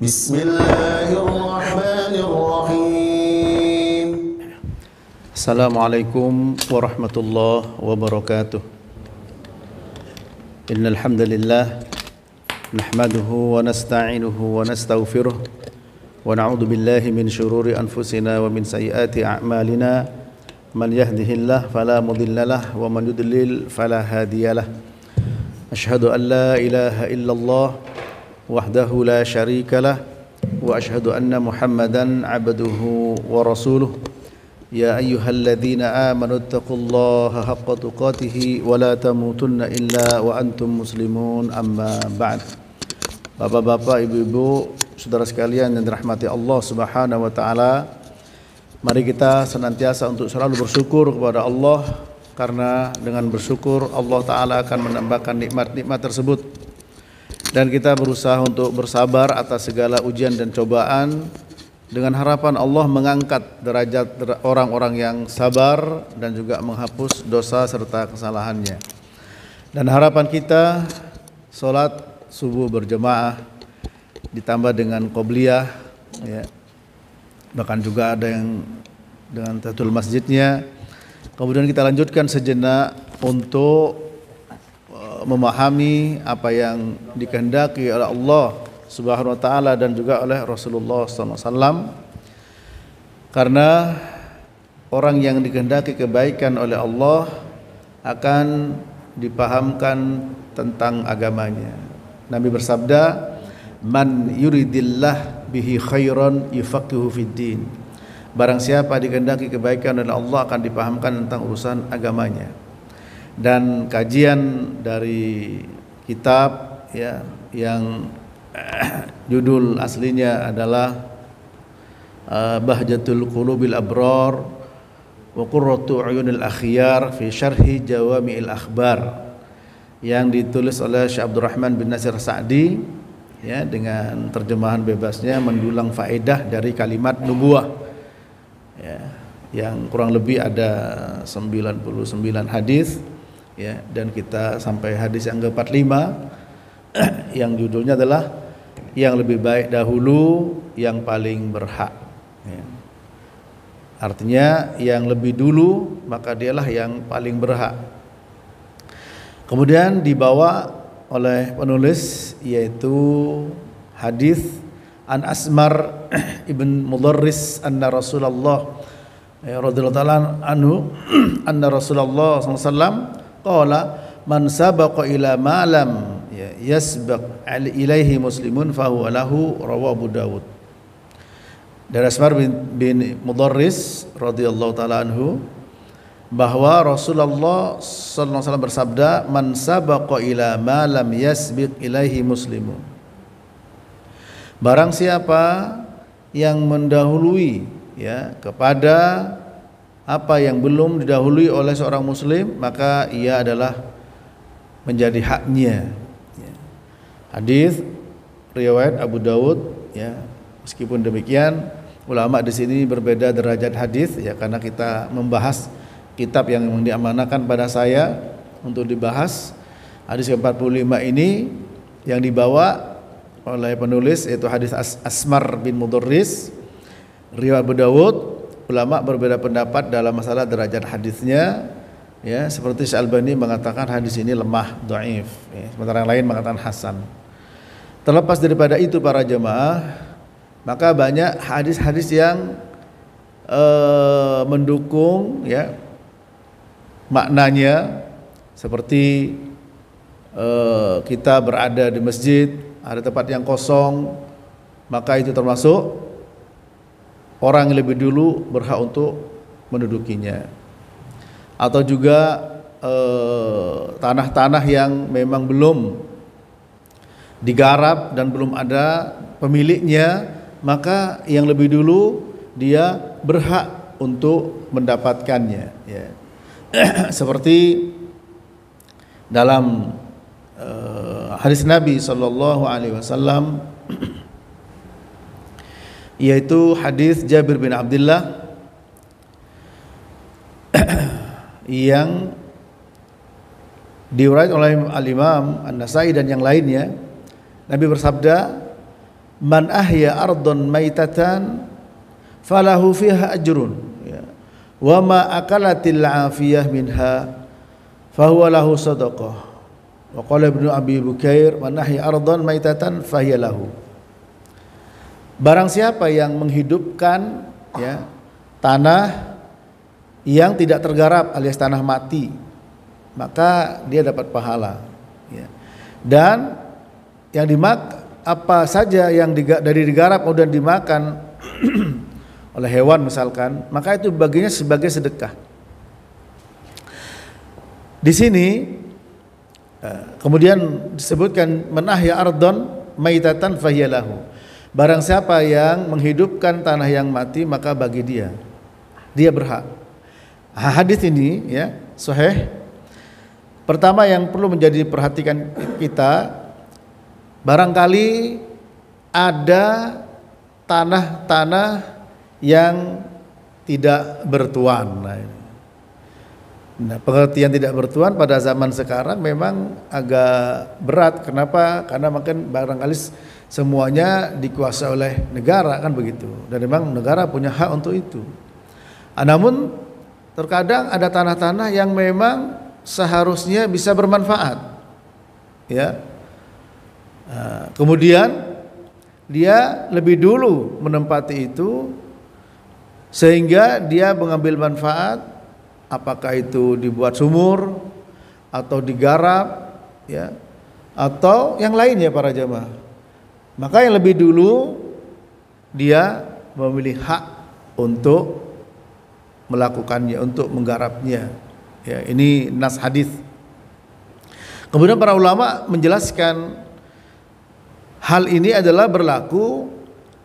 Bismillahirrahmanirrahim. Assalamualaikum warahmatullahi wabarakatuh. Innal hamdalillah nahmaduhu wa nasta'inuhu wa nastaghfiruh wa na'udzu billahi min shururi anfusina wa min sayyiati a'malina. Man yahdihillahu fala mudhillalah wa man yudlil fala hadiyalah. Asyhadu an la ilaha illallah wahdahu la syarikalah wa asyhadu anna Muhammadan abduhu wa rasuluh. Ya ayyuhalladzina amanu taqullaha haqqa tuqatih wa la tamutunna illa wa antum muslimun, amma ba'd. Bapak-bapak, ibu-ibu, saudara sekalian yang dirahmati Allah Subhanahu wa taala, mari kita senantiasa untuk selalu bersyukur kepada Allah, karena dengan bersyukur Allah taala akan menambahkan nikmat-nikmat tersebut. Dan kita berusaha untuk bersabar atas segala ujian dan cobaan dengan harapan Allah mengangkat derajat orang-orang yang sabar dan juga menghapus dosa serta kesalahannya. Dan harapan kita salat subuh berjamaah ditambah dengan qobliyah, ya. Bahkan juga ada yang dengan tahiyatul masjidnya. Kemudian kita lanjutkan sejenak untuk memahami apa yang dikehendaki oleh Allah Subhanahu wa taala dan juga oleh Rasulullah SAW. Karena orang yang dikehendaki kebaikan oleh Allah akan dipahamkan tentang agamanya. Nabi bersabda, "Man yuridillah bihi khairan yufaqihu fid din." Barang siapa dikehendaki kebaikan oleh Allah akan dipahamkan tentang urusan agamanya. Dan kajian dari kitab, ya, yang judul aslinya adalah Bahjatul Qulubil Abrar wa Qurratu Uyunil Akhyar fi Syarhi Jawami'il Akhbar, yang ditulis oleh Syekh Abdurrahman bin Nasir Sa'di, ya, dengan terjemahan bebasnya mendulang faedah dari kalimat nubuwah, ya, yang kurang lebih ada 99 hadis, ya, dan kita sampai hadis yang ke-45 yang judulnya adalah yang lebih baik dahulu yang paling berhak, ya. Artinya yang lebih dulu maka dialah yang paling berhak. Kemudian dibawa oleh penulis yaitu hadis An Asmar ibn Mudarris anna Rasulullah radhiyallahu ta'ala anhu anna Rasulullah SAW qala man sabaqa ila ma lam yasbaq ilaihi muslimun fahuwa lahu, rawahu Abu Dawud. Dari Asmar bin Mudarris radhiyallahu ta'ala anhu bahwa Rasulullah sallallahu alaihi wasallam bersabda, man sabaqa ila ma lam yasbiq ilaihi muslimun. Barang siapa yang mendahului, ya, kepada apa yang belum didahului oleh seorang muslim, maka ia adalah menjadi haknya, ya. Hadis riwayat Abu Dawud, ya. Meskipun demikian ulama di sini berbeda derajat hadis, ya, karena kita membahas kitab yang diamanahkan pada saya untuk dibahas. Hadis ke-45 ini yang dibawa oleh penulis yaitu hadis Asmar bin Mudarris riwayat Abu Dawud. Ulama berbeda pendapat dalam masalah derajat hadisnya, ya, seperti Syalbani mengatakan hadis ini lemah, dhaif, ya, sementara yang lain mengatakan hasan. Terlepas daripada itu para jemaah, maka banyak hadis-hadis yang mendukung, ya, maknanya, seperti kita berada di masjid, ada tempat yang kosong, maka itu termasuk orang yang lebih dulu berhak untuk mendudukinya. Atau juga tanah-tanah yang memang belum digarap dan belum ada pemiliknya, maka yang lebih dulu dia berhak untuk mendapatkannya, ya. Seperti dalam hadis Nabi sallallahu alaihi wasallam, yaitu hadis Jabir bin Abdullah yang diriwayatkan oleh Al-Imam An-Nasai dan yang lainnya. Nabi bersabda, man ahya ardon maitatan falahu fiha ajrun, ya. Wa ma akalatil afiyah minha fahuwa lahu sadaqah. Wa qala Ibnu Abi Bukair man ahya ardon maitatan fahiya lahu. Barang siapa yang menghidupkan, ya, tanah yang tidak tergarap alias tanah mati, maka dia dapat pahala, ya. Dan yang apa saja yang dari digarap kemudian dimakan oleh hewan misalkan, maka itu baginya sebagai sedekah. Di sini kemudian disebutkan man ahya ardon maitatan fahiya lahu. Barang siapa yang menghidupkan tanah yang mati, maka bagi dia berhak. Hadis ini, ya, sahih. Pertama yang perlu menjadi perhatikan kita, barangkali ada tanah-tanah yang tidak bertuan. Nah, pengertian tidak bertuan pada zaman sekarang memang agak berat. Kenapa? Karena mungkin barangkali semuanya dikuasai oleh negara, kan begitu. Dan memang negara punya hak untuk itu. Namun terkadang ada tanah-tanah yang memang seharusnya bisa bermanfaat, ya. Kemudian dia lebih dulu menempati itu sehingga dia mengambil manfaat, apakah itu dibuat sumur atau digarap, ya, atau yang lainnya para jamaah. Maka yang lebih dulu dia memilih hak untuk melakukannya, untuk menggarapnya, ya. Ini nas hadis. Kemudian para ulama menjelaskan hal ini adalah berlaku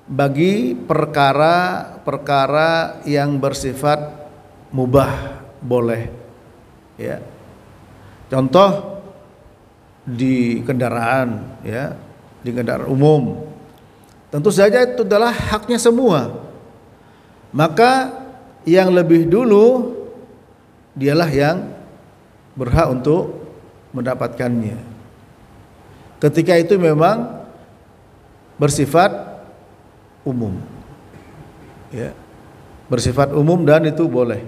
bagi perkara-perkara yang bersifat mubah, boleh, ya. Contoh di kendaraan, ya, di kendaraan umum, tentu saja itu adalah haknya semua. Maka yang lebih dulu dialah yang berhak untuk mendapatkannya. Ketika itu memang bersifat umum, ya, bersifat umum dan itu boleh.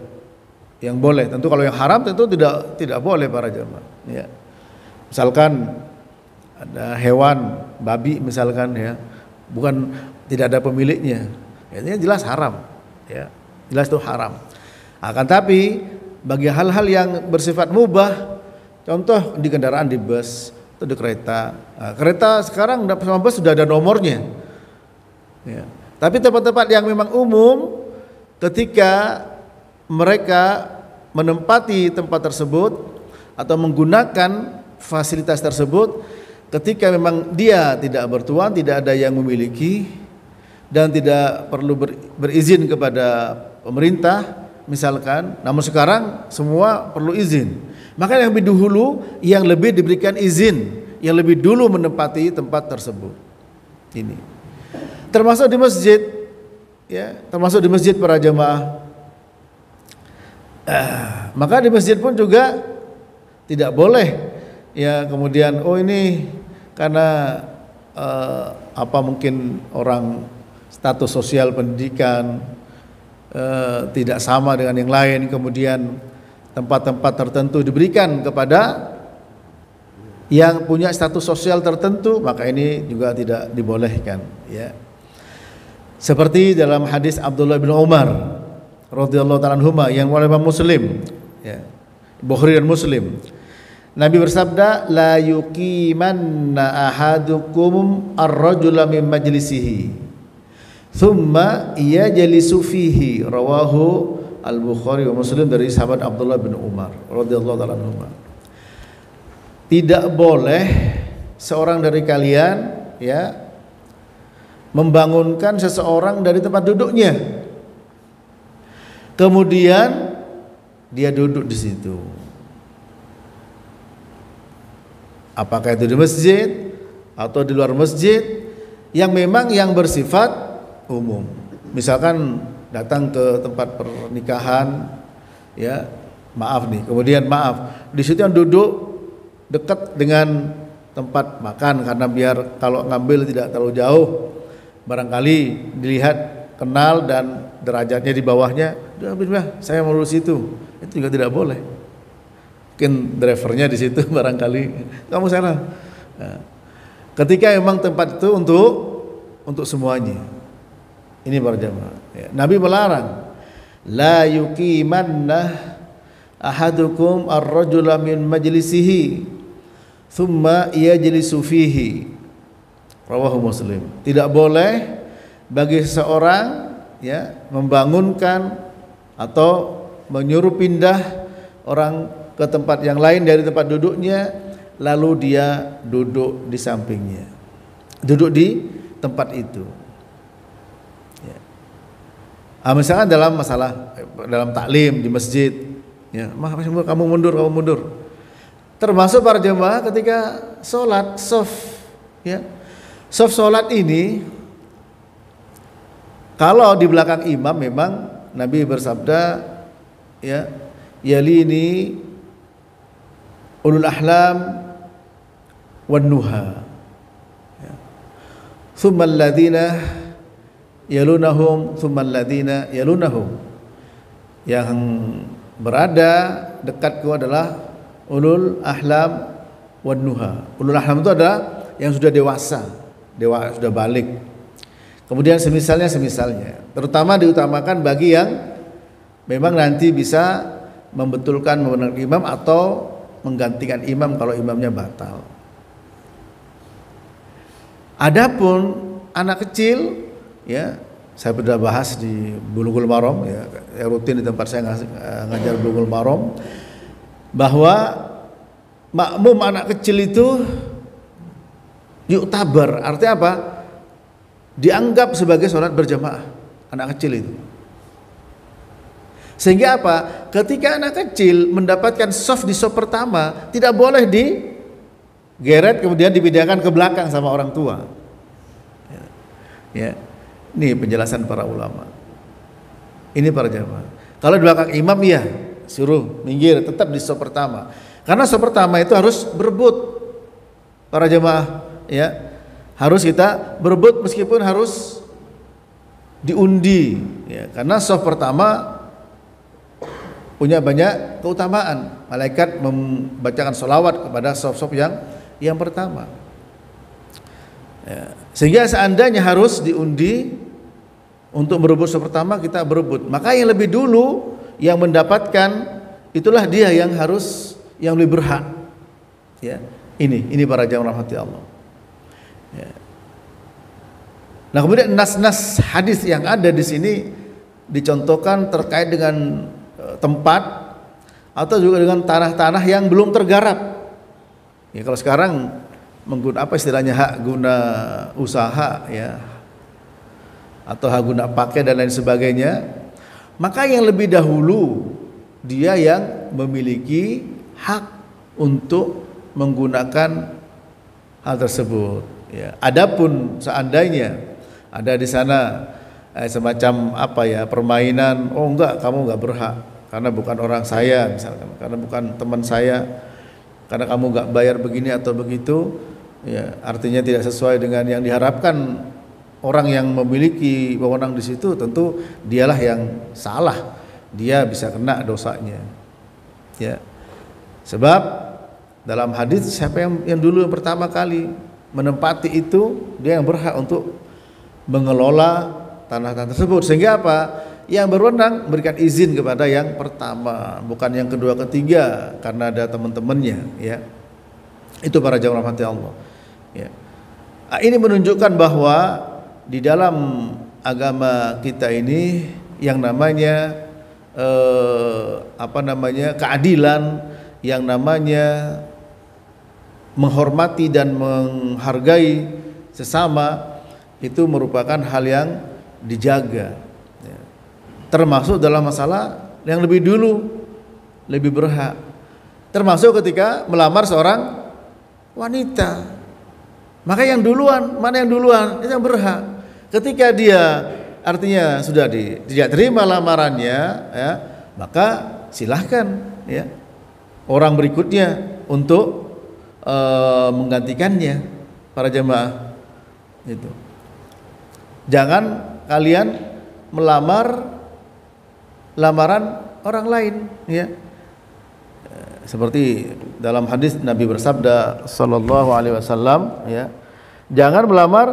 Yang boleh, tentu kalau yang haram tentu tidak boleh para jamaah, ya. Misalkan ada hewan babi misalkan, ya, bukan tidak ada pemiliknya, ini jelas haram, ya, jelas itu haram. Akan tapi bagi hal-hal yang bersifat mubah, contoh di kendaraan, di bus atau di kereta. Kereta sekarang sama bus sudah ada nomornya, ya. Tapi tempat-tempat yang memang umum, ketika mereka menempati tempat tersebut atau menggunakan fasilitas tersebut, ketika memang dia tidak bertuan, tidak ada yang memiliki dan tidak perlu berizin kepada pemerintah misalkan, namun sekarang semua perlu izin, maka yang lebih dahulu, yang lebih diberikan izin, yang lebih dulu menempati tempat tersebut. Ini termasuk di masjid, ya, termasuk di masjid para jamaah. Maka di masjid pun juga tidak boleh, ya, kemudian oh ini karena mungkin orang status sosial pendidikan tidak sama dengan yang lain, kemudian tempat-tempat tertentu diberikan kepada yang punya status sosial tertentu, maka ini juga tidak dibolehkan, ya. Seperti dalam hadis Abdullah bin Umar radhiyallahu ta'ala anhuma yang oleh Imam Muslim, ya, Bukhari dan Muslim, Nabi bersabda, la yuqimanna ahadukum ar-rajula min majlisihi thumma yajlisu fihi, rawahu al-Bukhari wa Muslim, dari sahabat Abdullah bin Umar radhiyallahu ta'ala anhuma. Tidak boleh seorang dari kalian, ya, membangunkan seseorang dari tempat duduknya, kemudian dia duduk di situ. Apakah itu di masjid atau di luar masjid, yang memang yang bersifat umum. Misalkan datang ke tempat pernikahan, ya, kemudian di situ yang duduk dekat dengan tempat makan karena biar kalau ngambil tidak terlalu jauh. barangkali dilihat, kenal dan derajatnya di bawahnya, bismillah saya mau lurus itu juga tidak boleh. Mungkin drivernya di situ barangkali kamu salah. Nah, ketika memang tempat itu untuk semuanya. Ini para jamaah. Ya, Nabi melarang, la yuqimanna ahadukum ar-rajula min majlisihi thumma yajlisu fihi. Rawahu Muslim. Tidak boleh bagi seseorang ya membangunkan atau menyuruh pindah orang ke tempat yang lain dari tempat duduknya, lalu dia duduk di sampingnya, duduk di tempat itu. Ya. Misalkan dalam masalah dalam taklim di masjid, ya, kamu mundur. Termasuk para jemaah ketika sholat soft, ya, soft sholat ini, kalau di belakang imam memang Nabi bersabda, ya, yalini ulul ahlam wan nuha, ya. Thumma alladhina yalunahum thumma alladhina yalunahum. Yang berada dekatku adalah ulul ahlam wan nuha. Ulul ahlam itu adalah yang sudah dewasa, sudah balik. Kemudian semisalnya, terutama diutamakan bagi yang memang nanti bisa membetulkan membenarkan imam atau menggantikan imam kalau imamnya batal. Adapun anak kecil, ya, saya sudah bahas di Bulughul Maram, ya, rutin di tempat saya ngajar Bulughul Maram, bahwa makmum anak kecil itu yuktabar, artinya apa? Dianggap sebagai sholat berjamaah anak kecil itu. Sehingga apa? Ketika anak kecil mendapatkan soft di soft pertama, tidak boleh digeret kemudian dipindahkan ke belakang sama orang tua. Ya, ini penjelasan para ulama. Ini para jamaah. Kalau di belakang imam, ya suruh minggir, tetap di soft pertama. Karena soft pertama itu harus berebut para jamaah, ya, harus kita berebut meskipun harus diundi, ya, karena soft pertama punya banyak keutamaan. Malaikat membacakan sholawat kepada sof-sof yang pertama. Ya. Sehingga seandainya harus diundi untuk berebut sof pertama, kita berebut. Maka yang lebih dulu yang mendapatkan itulah dia yang lebih berhak. Ya. Ini para jamaah rahmati Allah. Ya. Nah, kemudian nas-nas hadis yang ada di sini dicontohkan terkait dengan tempat atau juga dengan tanah-tanah yang belum tergarap. Ya, kalau sekarang menggunakan apa istilahnya, hak guna usaha, ya, atau hak guna pakai dan lain sebagainya, maka yang lebih dahulu dia yang memiliki hak untuk menggunakan hal tersebut. Ya, adapun seandainya ada di sana semacam apa ya, permainan, oh enggak, kamu enggak berhak karena bukan orang saya misalkan, karena bukan teman saya, karena kamu enggak bayar begini atau begitu, ya artinya tidak sesuai dengan yang diharapkan orang yang memiliki wewenang di situ, tentu dialah yang salah, dia bisa kena dosanya. Ya, sebab dalam hadis siapa yang dulu yang pertama kali menempati itu, dia yang berhak untuk mengelola tanah-tanah tersebut. Sehingga apa? Yang berwenang memberikan izin kepada yang pertama, bukan yang kedua ketiga, karena ada teman-temannya, ya. Itu para jamaah rahmati Allah. Ya. Ini menunjukkan bahwa di dalam agama kita ini yang namanya keadilan, yang namanya menghormati dan menghargai sesama, itu merupakan hal yang dijaga, ya. Termasuk dalam masalah yang lebih dulu, lebih berhak, termasuk ketika melamar seorang wanita, maka yang duluan, mana yang duluan, itu yang berhak. Ketika dia artinya sudah tidak terima lamarannya, ya, maka silahkan, ya, orang berikutnya untuk menggantikannya, para jemaah itu. Jangan kalian melamar lamaran orang lain, ya. Seperti dalam hadis Nabi bersabda sallallahu alaihi wasallam, ya. Jangan melamar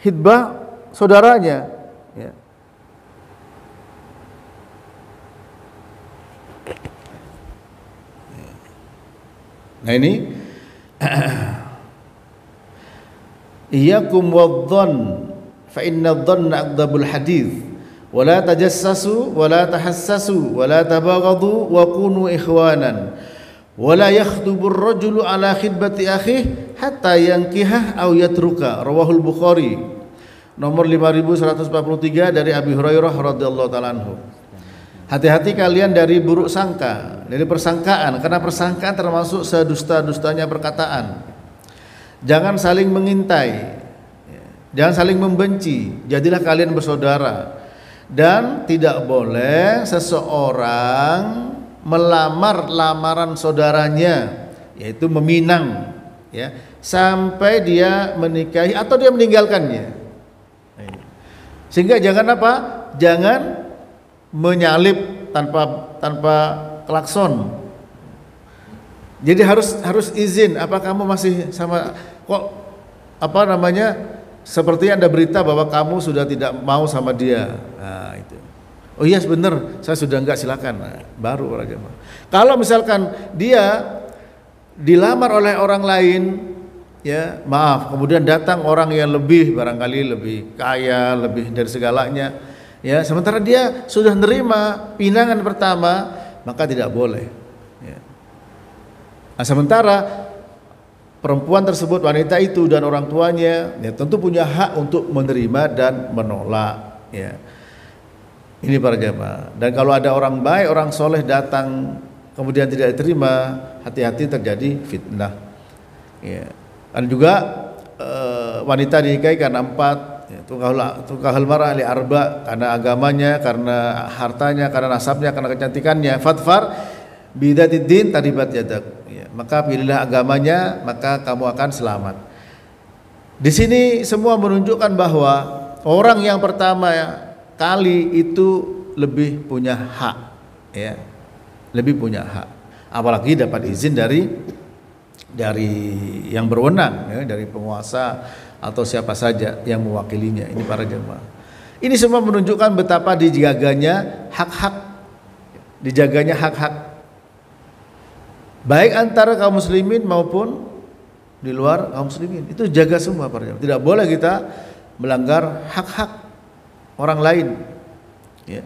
khidbah saudaranya, ya. Nah ini iyyakum wadh-dhann fa inna adh-dhanna akdzabul hadits wa la tajassasu wa la tahassasu wa la tabaghadu wa kunu ikhwanan wa la yakhdubur rajulu ala khidbati akhihi hatta yankihah aw yatruka, rawahul Bukhari nomor 5143 dari Abi Hurairah radhiyallahu taala anhu. Hati-hati kalian dari buruk sangka, dari persangkaan, karena persangkaan termasuk sedusta-dustanya perkataan. Jangan saling mengintai, jangan saling membenci, jadilah kalian bersaudara. Dan tidak boleh seseorang melamar lamaran saudaranya, yaitu meminang, ya, sampai dia menikahi atau dia meninggalkannya. Sehingga jangan apa? Jangan menyalip tanpa klakson. Jadi harus izin. Apa kamu masih sama, kok apa namanya, sepertinya ada berita bahwa kamu sudah tidak mau sama dia. Nah itu. Oh iya benar, saya sudah enggak, silakan. Nah, baru orang jemaah. Kalau misalkan dia dilamar oleh orang lain, ya maaf, kemudian datang orang yang lebih, barangkali lebih kaya, lebih dari segalanya, ya, sementara dia sudah menerima pinangan pertama, maka tidak boleh, ya. Nah, sementara perempuan tersebut, wanita itu dan orang tuanya, ya, tentu punya hak untuk menerima dan menolak, ya. Ini para jamaah. Dan kalau ada orang baik, orang soleh datang kemudian tidak diterima, hati-hati terjadi fitnah, ya. Dan juga wanita dinikahi karena 4, ya, tukahul mar'ah li arba, karena agamanya, karena hartanya, karena nasabnya, karena kecantikannya. Fadfar bidzatid din taribat yadak, ya, maka pilihlah agamanya, maka kamu akan selamat. Di sini semua menunjukkan bahwa orang yang pertama kali itu lebih punya hak, ya, lebih punya hak, apalagi dapat izin dari yang berwenang, ya, dari penguasa atau siapa saja yang mewakilinya. Ini para jemaah. Ini semua menunjukkan betapa dijaganya hak-hak, baik antara kaum muslimin maupun di luar kaum muslimin. Itu jaga semua para jemaah. Tidak boleh kita melanggar hak-hak orang lain, ya.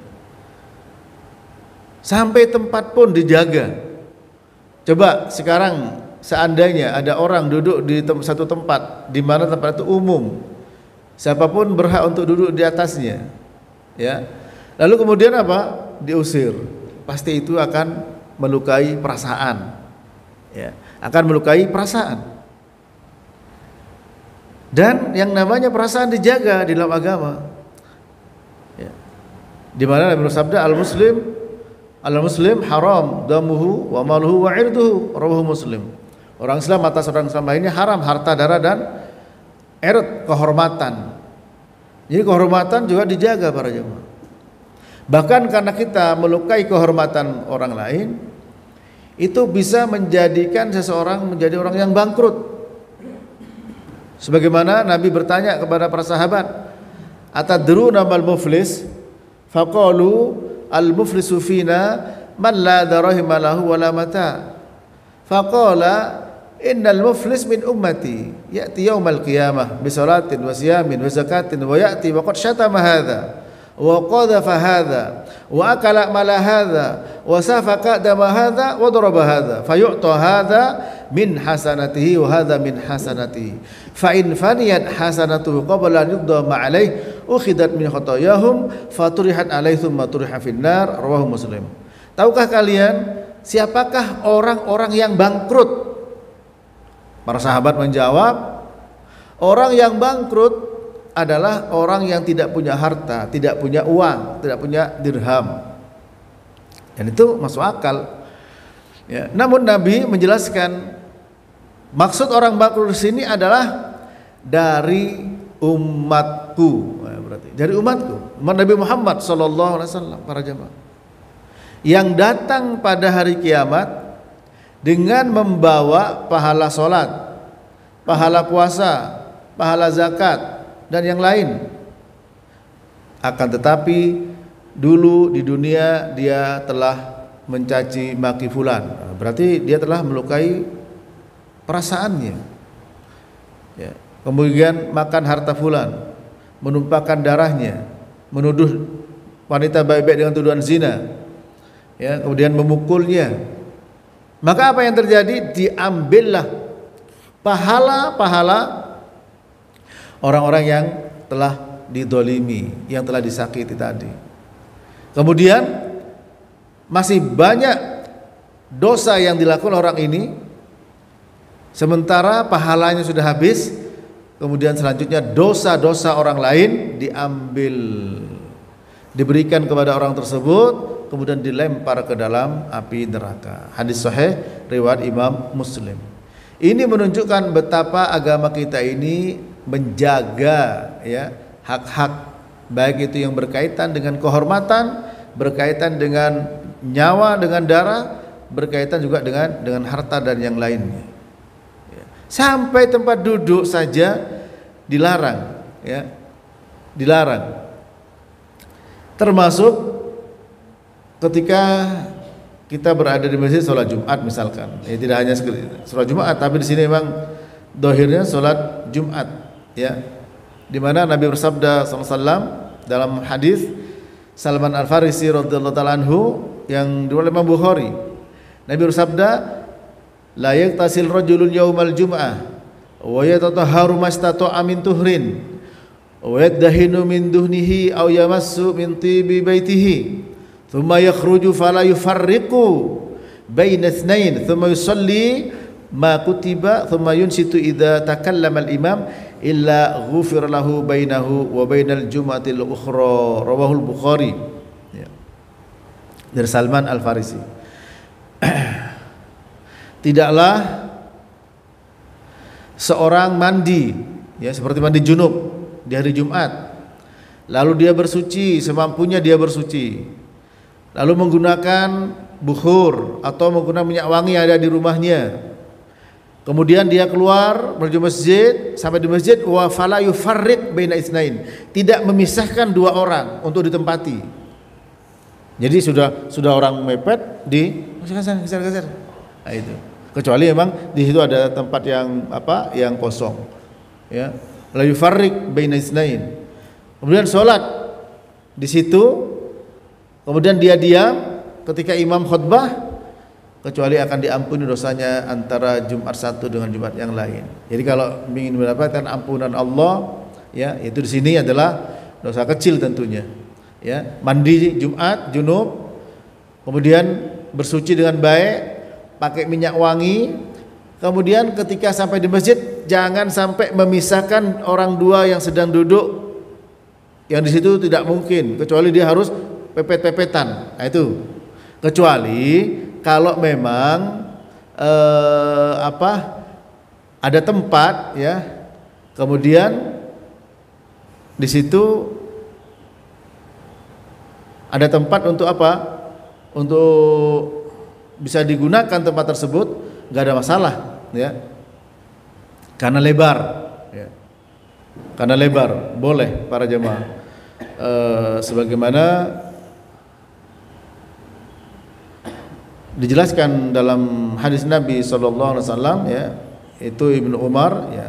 Sampai tempat pun dijaga. Coba sekarang seandainya ada orang duduk di satu tempat di mana tempat itu umum, siapapun berhak untuk duduk di atasnya, ya. Lalu kemudian apa? Diusir. Pasti itu akan melukai perasaan, ya. Akan melukai perasaan. Dan yang namanya perasaan dijaga di dalam agama, ya. Di mana Nabi bersabda, al-muslim haram damuhu wa maluhu wa irduhu, rawahu Muslim. Orang Islam atas orang Islam lainnya haram harta, darah dan kehormatan. Jadi kehormatan juga dijaga para jemaah. Bahkan karena kita melukai kehormatan orang lain, itu bisa menjadikan seseorang menjadi orang yang bangkrut. Sebagaimana Nabi bertanya kepada para sahabat, atadruna mal muflis? Faqalu al-muflisu fina man la darahima lahu wa la mata. Faqala innal muflis min ummati ya'ti yaumal qiyamah bi salatin wa siyamin wa zakatin wa ya'ti wa qad syatama hadha wa qadhafa hadha wa akala mala hadha wa safaka dama hadha wa daraba hadha fayu'ta hadha min hasanatihi wa hadha min hasanatihi fa in faniyat hasanatuhu qabla an yuqda ma alayhi ukhidat min khatayahum faturihat alayhi thumma turiha finnar, rawahu Muslim. Tahukah kalian siapakah orang-orang yang bangkrut? Para sahabat menjawab, orang yang bangkrut adalah orang yang tidak punya harta, tidak punya uang, tidak punya dirham. Dan itu masuk akal, ya. Namun Nabi menjelaskan maksud orang bangkrut di sini adalah dari umatku, berarti. Dari umatku, umat Nabi Muhammad sallallahu alaihi wasallam, para jemaah. Yang datang pada hari kiamat dengan membawa pahala salat, pahala puasa, pahala zakat dan yang lain. Akan tetapi dulu di dunia dia telah mencaci maki fulan, berarti dia telah melukai perasaannya, ya. Kemudian makan harta fulan, menumpahkan darahnya, menuduh wanita baik-baik dengan tuduhan zina, ya, kemudian memukulnya. Maka apa yang terjadi? Diambillah pahala-pahala orang-orang yang telah didolimi, yang telah disakiti tadi. Kemudian masih banyak dosa yang dilakukan orang ini, sementara pahalanya sudah habis. Kemudian selanjutnya dosa-dosa orang lain diambil, diberikan kepada orang tersebut, kemudian dilempar ke dalam api neraka. Hadis sahih riwayat Imam Muslim. Ini menunjukkan betapa agama kita ini menjaga, ya, hak-hak, baik itu yang berkaitan dengan kehormatan, berkaitan dengan nyawa, dengan darah, berkaitan juga dengan harta dan yang lainnya. Ya. Sampai tempat duduk saja dilarang, ya, dilarang. Termasuk ketika kita berada di masjid sholat Jumat misalkan, ya, tidak hanya sholat Jumat, tapi di sini memang dohirnya sholat Jumat, ya. Di mana Nabi bersabda SAW dalam hadis Salman Al Farisi radhiyallahu taala anhu yang diriwayatkan Imam Bukhari, Nabi bersabda, la yaktasil rajulun yaumal jum'ah wa yatatahharu mastata'a min tuhrin wa yadahinu min duhnihi aw yamassu min tibi baitihi thumma yakhruju fala yufarriqu baina itsnain thumma yusalli ma kutiba thumma yunsitu idza takallama al-imam illa ghufir lahu bainahu wa bainal jum'atil ukhra, rawahul Bukhari, ya. Dari Salman Al Farisi. Tidaklah seorang mandi, ya, seperti mandi junub di hari Jumat, lalu dia bersuci semampunya dia bersuci, lalu menggunakan bukhur atau menggunakan minyak wangi yang ada di rumahnya. Kemudian dia keluar menuju masjid, sampai di masjid wa fala yufarriq baina itsnain, tidak memisahkan dua orang untuk ditempati. Jadi sudah orang mepet di geser. Nah, itu. Kecuali memang di situ ada tempat yang yang kosong, ya. La yufarriq baina itsnain. Kemudian sholat di situ, kemudian dia diam ketika imam khutbah, kecuali akan diampuni dosanya antara Jumat satu dengan Jumat yang lain. Jadi kalau ingin mendapatkan ampunan Allah, ya, itu di sini adalah dosa kecil tentunya, ya. Mandi Jumat junub, kemudian bersuci dengan baik, pakai minyak wangi, kemudian ketika sampai di masjid jangan sampai memisahkan orang dua yang sedang duduk, yang di situ tidak mungkin, kecuali dia harus pepet-pepetan. Nah, itu kecuali kalau memang ada tempat, ya, kemudian di situ ada tempat untuk untuk bisa digunakan tempat tersebut, nggak ada masalah, ya, karena lebar, ya. Karena lebar boleh para jemaah, sebagaimana dijelaskan dalam hadis Nabi SAW, ya, itu Ibnu Umar, ya,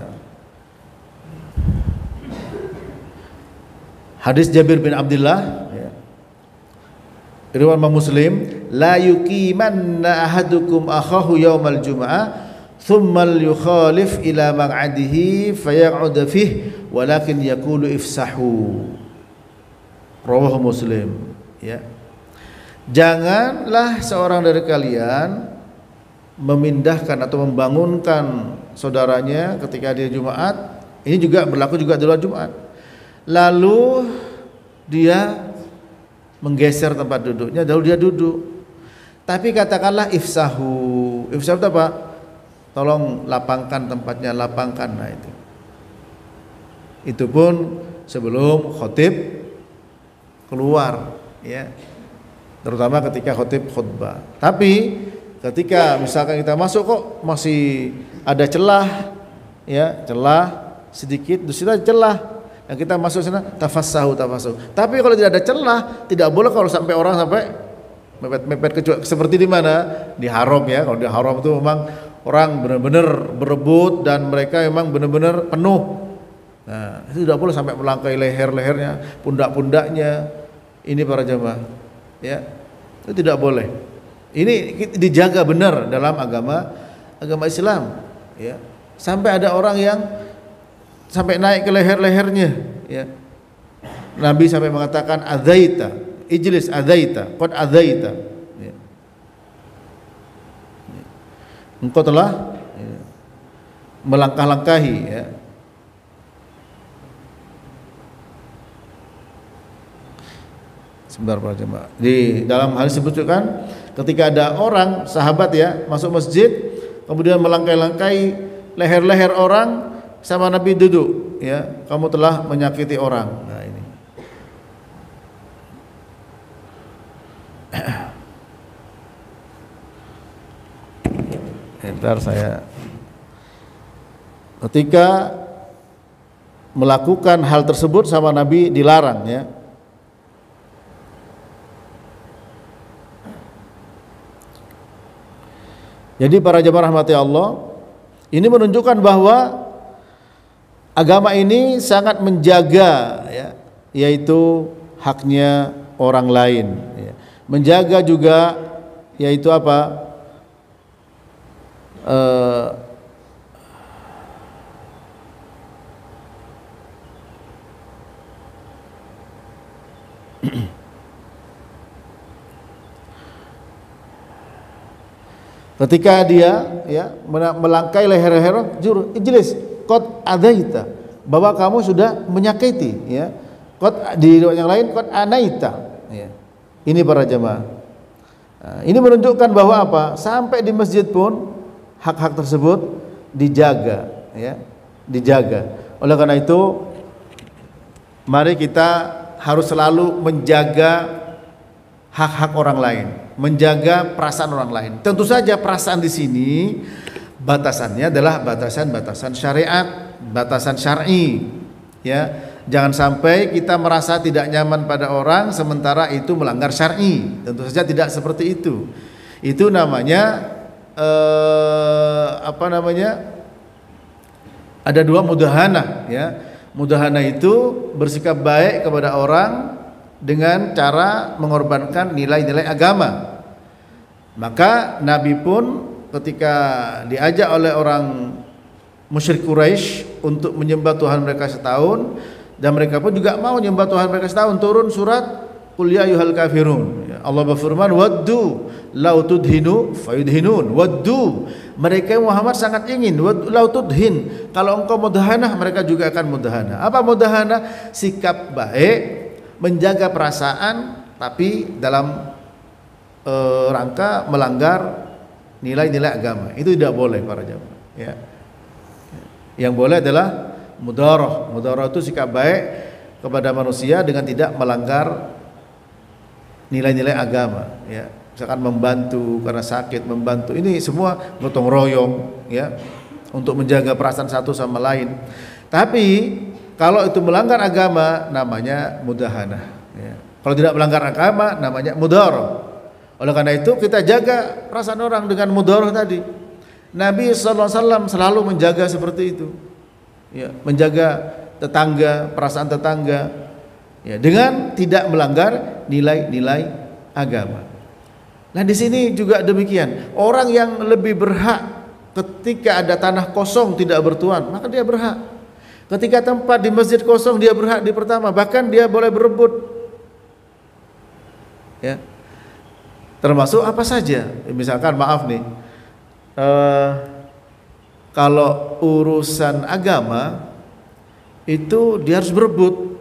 hadis Jabir bin Abdullah, ya, riwayat Muslim, la yuqimanna ahadukum akhahu yaumal jum'ah thumma yukhalif ila maq'adihi fayaq'ud fihi walakin yaqulu ifsahu, rawahu Muslim, ya. Janganlah seorang dari kalian memindahkan atau membangunkan saudaranya ketika dia Jumat. Ini juga berlaku juga di luar Jumat. Lalu dia menggeser tempat duduknya, lalu dia duduk. Tapi katakanlah ifsahu. Ifsahu itu apa? Tolong lapangkan tempatnya, lapangkan. Nah, itu pun sebelum khotib keluar, ya. Terutama ketika khotib khutbah. Tapi ketika misalkan kita masuk kok masih ada celah, ya, celah sedikit, di situ celah. Yang kita masuk sana tafassahu. Tapi kalau tidak ada celah, tidak boleh kalau sampai orang sampai mepet-mepet, kecuali seperti di mana? Di haram, ya. Kalau di haram itu memang orang benar-benar berebut dan mereka memang benar-benar penuh. Nah, itu tidak boleh sampai melangkai leher-lehernya, pundak-pundaknya. Ini para jamaah, ya, itu tidak boleh. Ini dijaga benar dalam agama Islam, ya. Sampai ada orang yang sampai naik ke leher-lehernya, ya. Nabi sampai mengatakan adzaita, ijlis adzaita, qad adzaita, ya. Engkau telah, ya, melangkah-langkahi, ya. Sebentar para jemaah. Di dalam hal disebutkan ketika ada orang sahabat, ya, masuk masjid kemudian melangkai-langkai leher-leher orang, sama Nabi duduk, ya, kamu telah menyakiti orang. Nah, ini. Bentar, saya ketika melakukan hal tersebut sama Nabi dilarang, ya. Jadi para jemaah rahmati Allah, ini menunjukkan bahwa agama ini sangat menjaga, ya, yaitu haknya orang lain, ya. Menjaga juga yaitu apa? Ketika dia, ya, melangkai leher-leher, juru ijlis qad adaita, bahwa kamu sudah menyakiti, ya. Qad, di yang lain qad anaita, ya. Ini para jemaah. Nah, ini menunjukkan bahwa apa? Sampai di masjid pun hak-hak tersebut dijaga, ya, dijaga. Oleh karena itu, mari kita harus selalu menjaga hak-hak orang lain, menjaga perasaan orang lain. Tentu saja perasaan di sini batasannya adalah batasan-batasan syariat, batasan syar'i, ya. Jangan sampai kita merasa tidak nyaman pada orang sementara itu melanggar syar'i. Tentu saja tidak seperti itu. Itu namanya apa namanya? Ada dua mudahana, ya. Mudahana itu bersikap baik kepada orang dengan cara mengorbankan nilai-nilai agama. Maka Nabi pun ketika diajak oleh orang musyrik Quraisy untuk menyembah Tuhan mereka setahun, dan mereka pun juga mau menyembah Tuhan mereka setahun, turun surat Qul ya ayyuhal kafirun. Allah berfirman, waddu law tudhinu fayudhinun. Waddu, mereka Muhammad sangat ingin, law tudhin, kalau engkau mudahana mereka juga akan mudahana. Apa mudahana? Sikap baik, menjaga perasaan, tapi dalam rangka melanggar nilai-nilai agama. Itu tidak boleh para jamaah, ya. Yang boleh adalah mudarah. Mudarah itu sikap baik kepada manusia dengan tidak melanggar nilai-nilai agama, ya. Misalkan membantu karena sakit, membantu, ini semua gotong royong, ya, untuk menjaga perasaan satu sama lain. Tapi kalau itu melanggar agama namanya mudahana, ya. Kalau tidak melanggar agama namanya mudarah. Oleh karena itu kita jaga perasaan orang dengan mudarah tadi. Nabi SAW selalu menjaga seperti itu, ya, menjaga tetangga, perasaan tetangga, ya, dengan tidak melanggar nilai-nilai agama. Nah, di sini juga demikian. Orang yang lebih berhak ketika ada tanah kosong tidak bertuan, maka dia berhak. Ketika tempat di masjid kosong, dia berhak di pertama, bahkan dia boleh berebut, ya. Termasuk apa saja, misalkan maaf nih, kalau urusan agama itu dia harus berebut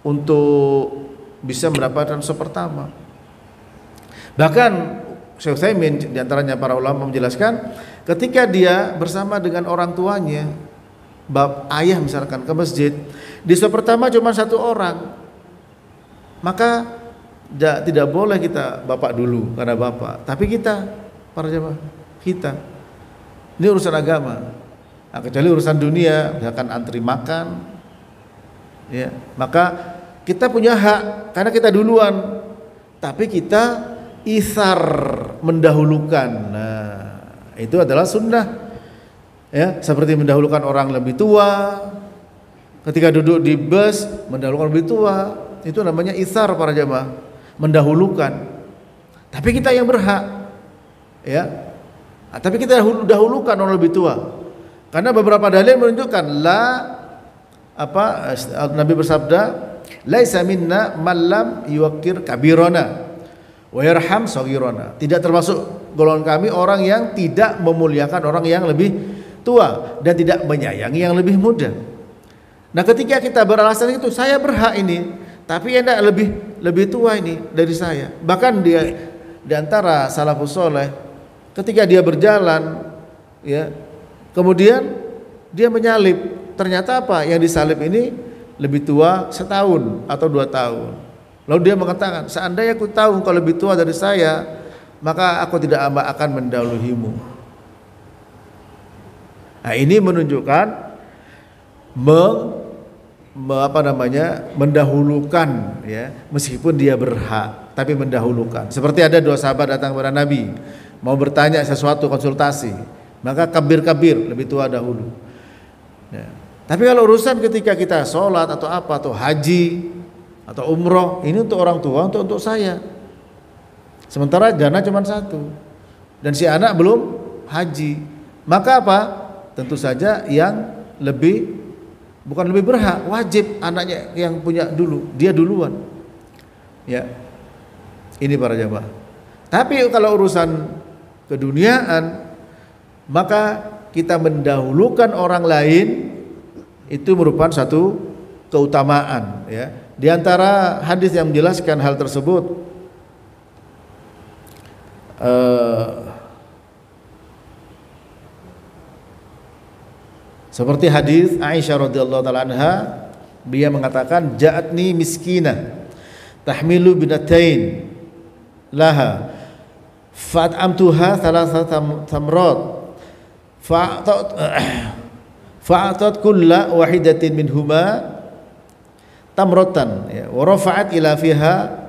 untuk bisa mendapatkan sop pertama. Bahkan Syekh Utsaimin diantaranya para ulama menjelaskan, ketika dia bersama dengan orang tuanya ayah misalkan ke masjid, di saf pertama cuma satu orang, maka tidak boleh kita bapak dulu karena bapak, tapi kita para jemaah kita ini urusan agama. Nah, kecuali urusan dunia, misalkan antri makan, ya, maka kita punya hak karena kita duluan, tapi kita isar mendahulukan. Nah, itu adalah sunnah, ya, seperti mendahulukan orang lebih tua. Ketika duduk di bus mendahulukan lebih tua, itu namanya isar para jamaah, mendahulukan. Tapi kita yang berhak, ya. Tapi kita dahulukan orang lebih tua. Karena beberapa dalil menunjukkan Nabi bersabda, laisa minna man lam yuwaqqir kabirana wa yarham saghirana. Tidak termasuk golongan kami orang yang tidak memuliakan orang yang lebih tua dan tidak menyayangi yang lebih muda. Nah, ketika kita beralasan itu, saya berhak ini, tapi anda lebih tua ini dari saya. Bahkan dia di antara salafus saleh, ketika dia berjalan, ya, kemudian dia menyalip, ternyata apa? Yang disalip ini lebih tua setahun atau 2 tahun. Lalu dia mengatakan, seandainya aku tahu engkau lebih tua dari saya, maka aku tidak akan mendahuluimu. Nah, ini menunjukkan mendahulukan, ya, meskipun dia berhak, tapi mendahulukan. Seperti ada 2 sahabat datang kepada Nabi, mau bertanya sesuatu, konsultasi, maka kabir lebih tua dahulu, ya. Tapi kalau urusan ketika kita sholat atau apa, atau haji atau umroh, ini untuk orang tua, untuk saya. Sementara jana cuma 1 dan si anak belum haji, maka apa? Tentu saja yang bukan lebih berhak, wajib anaknya yang punya dulu, dia duluan, ya. Ini para jamaah. Tapi kalau urusan keduniaan, maka kita mendahulukan orang lain, itu merupakan satu keutamaan, ya. Di antara hadis yang menjelaskan hal tersebut, seperti hadis Aisyah radhiyallahu taala anha, dia mengatakan, ja'atni miskinah tahmilu binatain laha fa'amtuha thalathata tamrat fa'atat kulla wahidatin minhuma tamratan, ya, wa rafa'at ila fiha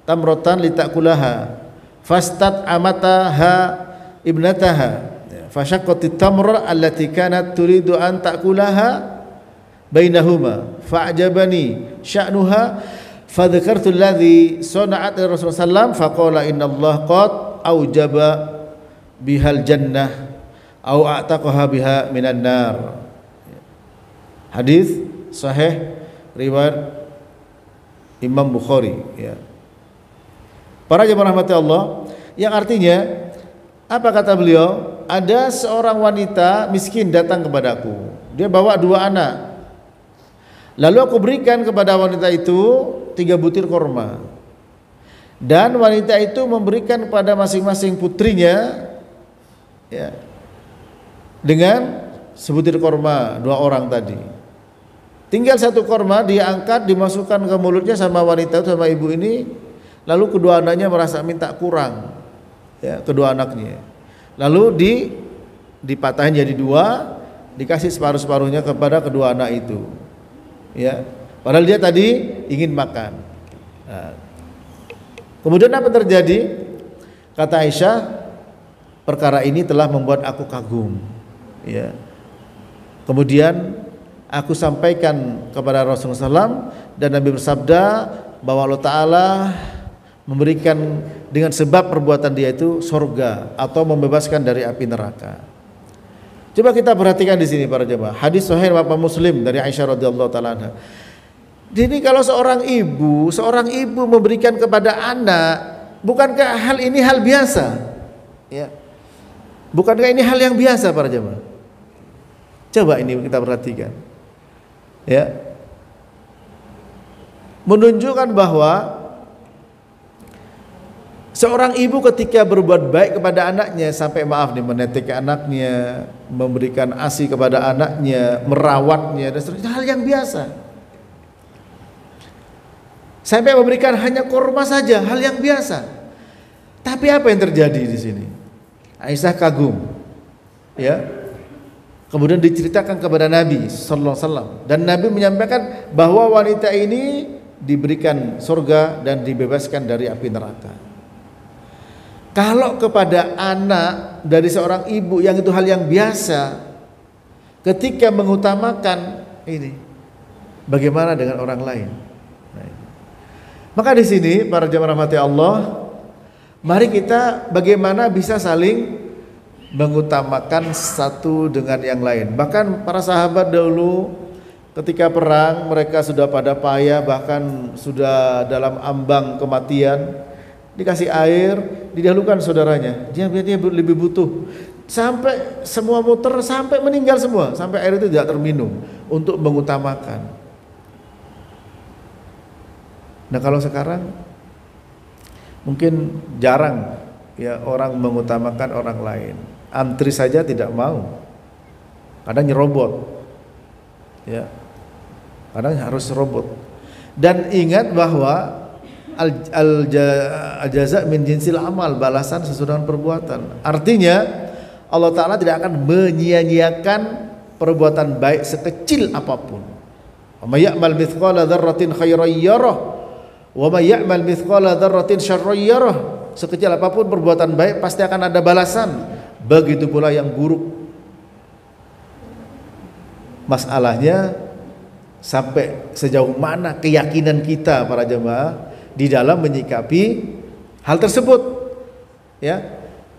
tamratan litakulaha fastat amataha ibnataha fashaqqatit tamra allati kanat turidu an ta'kulaha bainahuma fa'ajabani sya'nuha fadzakartu alladhi sana'at Rasulullah sallam faqala innallaha qad aujaba bihal jannah au a'taqaha biha minan nar. Hadis sahih riwayat Imam Bukhari, ya. Para jemaah rahmati Allah, yang artinya apa kata beliau? Ada seorang wanita miskin datang kepadaku, dia bawa 2 anak, lalu aku berikan kepada wanita itu 3 butir korma, dan wanita itu memberikan kepada masing-masing putrinya, ya, dengan sebutir korma 2 orang tadi. Tinggal 1 korma dia angkat, dimasukkan ke mulutnya sama wanita itu, sama ibu ini, lalu kedua anaknya merasa minta kurang, ya, kedua anaknya. Lalu dipatahin jadi 2, dikasih separuh-separuhnya kepada kedua anak itu, ya. Padahal dia tadi ingin makan. Nah, kemudian apa terjadi? Kata Aisyah, perkara ini telah membuat aku kagum, ya. Kemudian aku sampaikan kepada Rasulullah SAW, dan Nabi bersabda bahwa Allah Ta'ala memberikan dengan sebab perbuatan dia itu surga atau membebaskan dari api neraka. Coba kita perhatikan di sini para jemaah. Hadis sahih riwayat Muslim dari Aisyah radhiyallahu taala anha. Jadi kalau seorang ibu memberikan kepada anak, bukankah hal ini hal biasa? Ya. Bukankah ini hal yang biasa para jemaah? Coba ini kita perhatikan. Ya. Menunjukkan bahwa Seorang ibu ketika berbuat baik kepada anaknya, sampai maaf nih menetik anaknya, memberikan ASI kepada anaknya, merawatnya dan seterusnya, hal yang biasa. Sampai memberikan hanya kurma saja, hal yang biasa. Tapi apa yang terjadi di sini? Aisyah kagum, ya. Kemudian diceritakan kepada Nabi sallallahu alaihi wasallam, dan Nabi menyampaikan bahwa wanita ini diberikan surga dan dibebaskan dari api neraka. Kalau kepada anak dari seorang ibu yang itu hal yang biasa, ketika mengutamakan ini, bagaimana dengan orang lain? Nah, maka di sini para jemaah rahmati Allah, mari kita bagaimana bisa saling mengutamakan satu dengan yang lain. Bahkan para sahabat dahulu ketika perang mereka sudah pada payah, bahkan sudah dalam ambang kematian, dikasih air, didahulukan saudaranya. Dia lebih butuh. Sampai semua muter, sampai meninggal semua, sampai air itu tidak terminum, untuk mengutamakan. Nah, kalau sekarang mungkin jarang ya orang mengutamakan orang lain. Antri saja tidak mau, kadang nyerobot, ya, kadang harus robot. Dan ingat bahwa al-jaza min jinsil amal, balasan sesuai dengan perbuatan. Artinya Allah Ta'ala tidak akan menyia-nyiakan perbuatan baik sekecil apapun. Wa may ya'mal mithqala dzarratin khairan yarah wa may ya'mal mithqala dzarratin syarran yarah. Sekecil apapun perbuatan baik pasti akan ada balasan. Begitu pula yang buruk. Masalahnya sampai sejauh mana keyakinan kita para jemaah di dalam menyikapi hal tersebut, ya.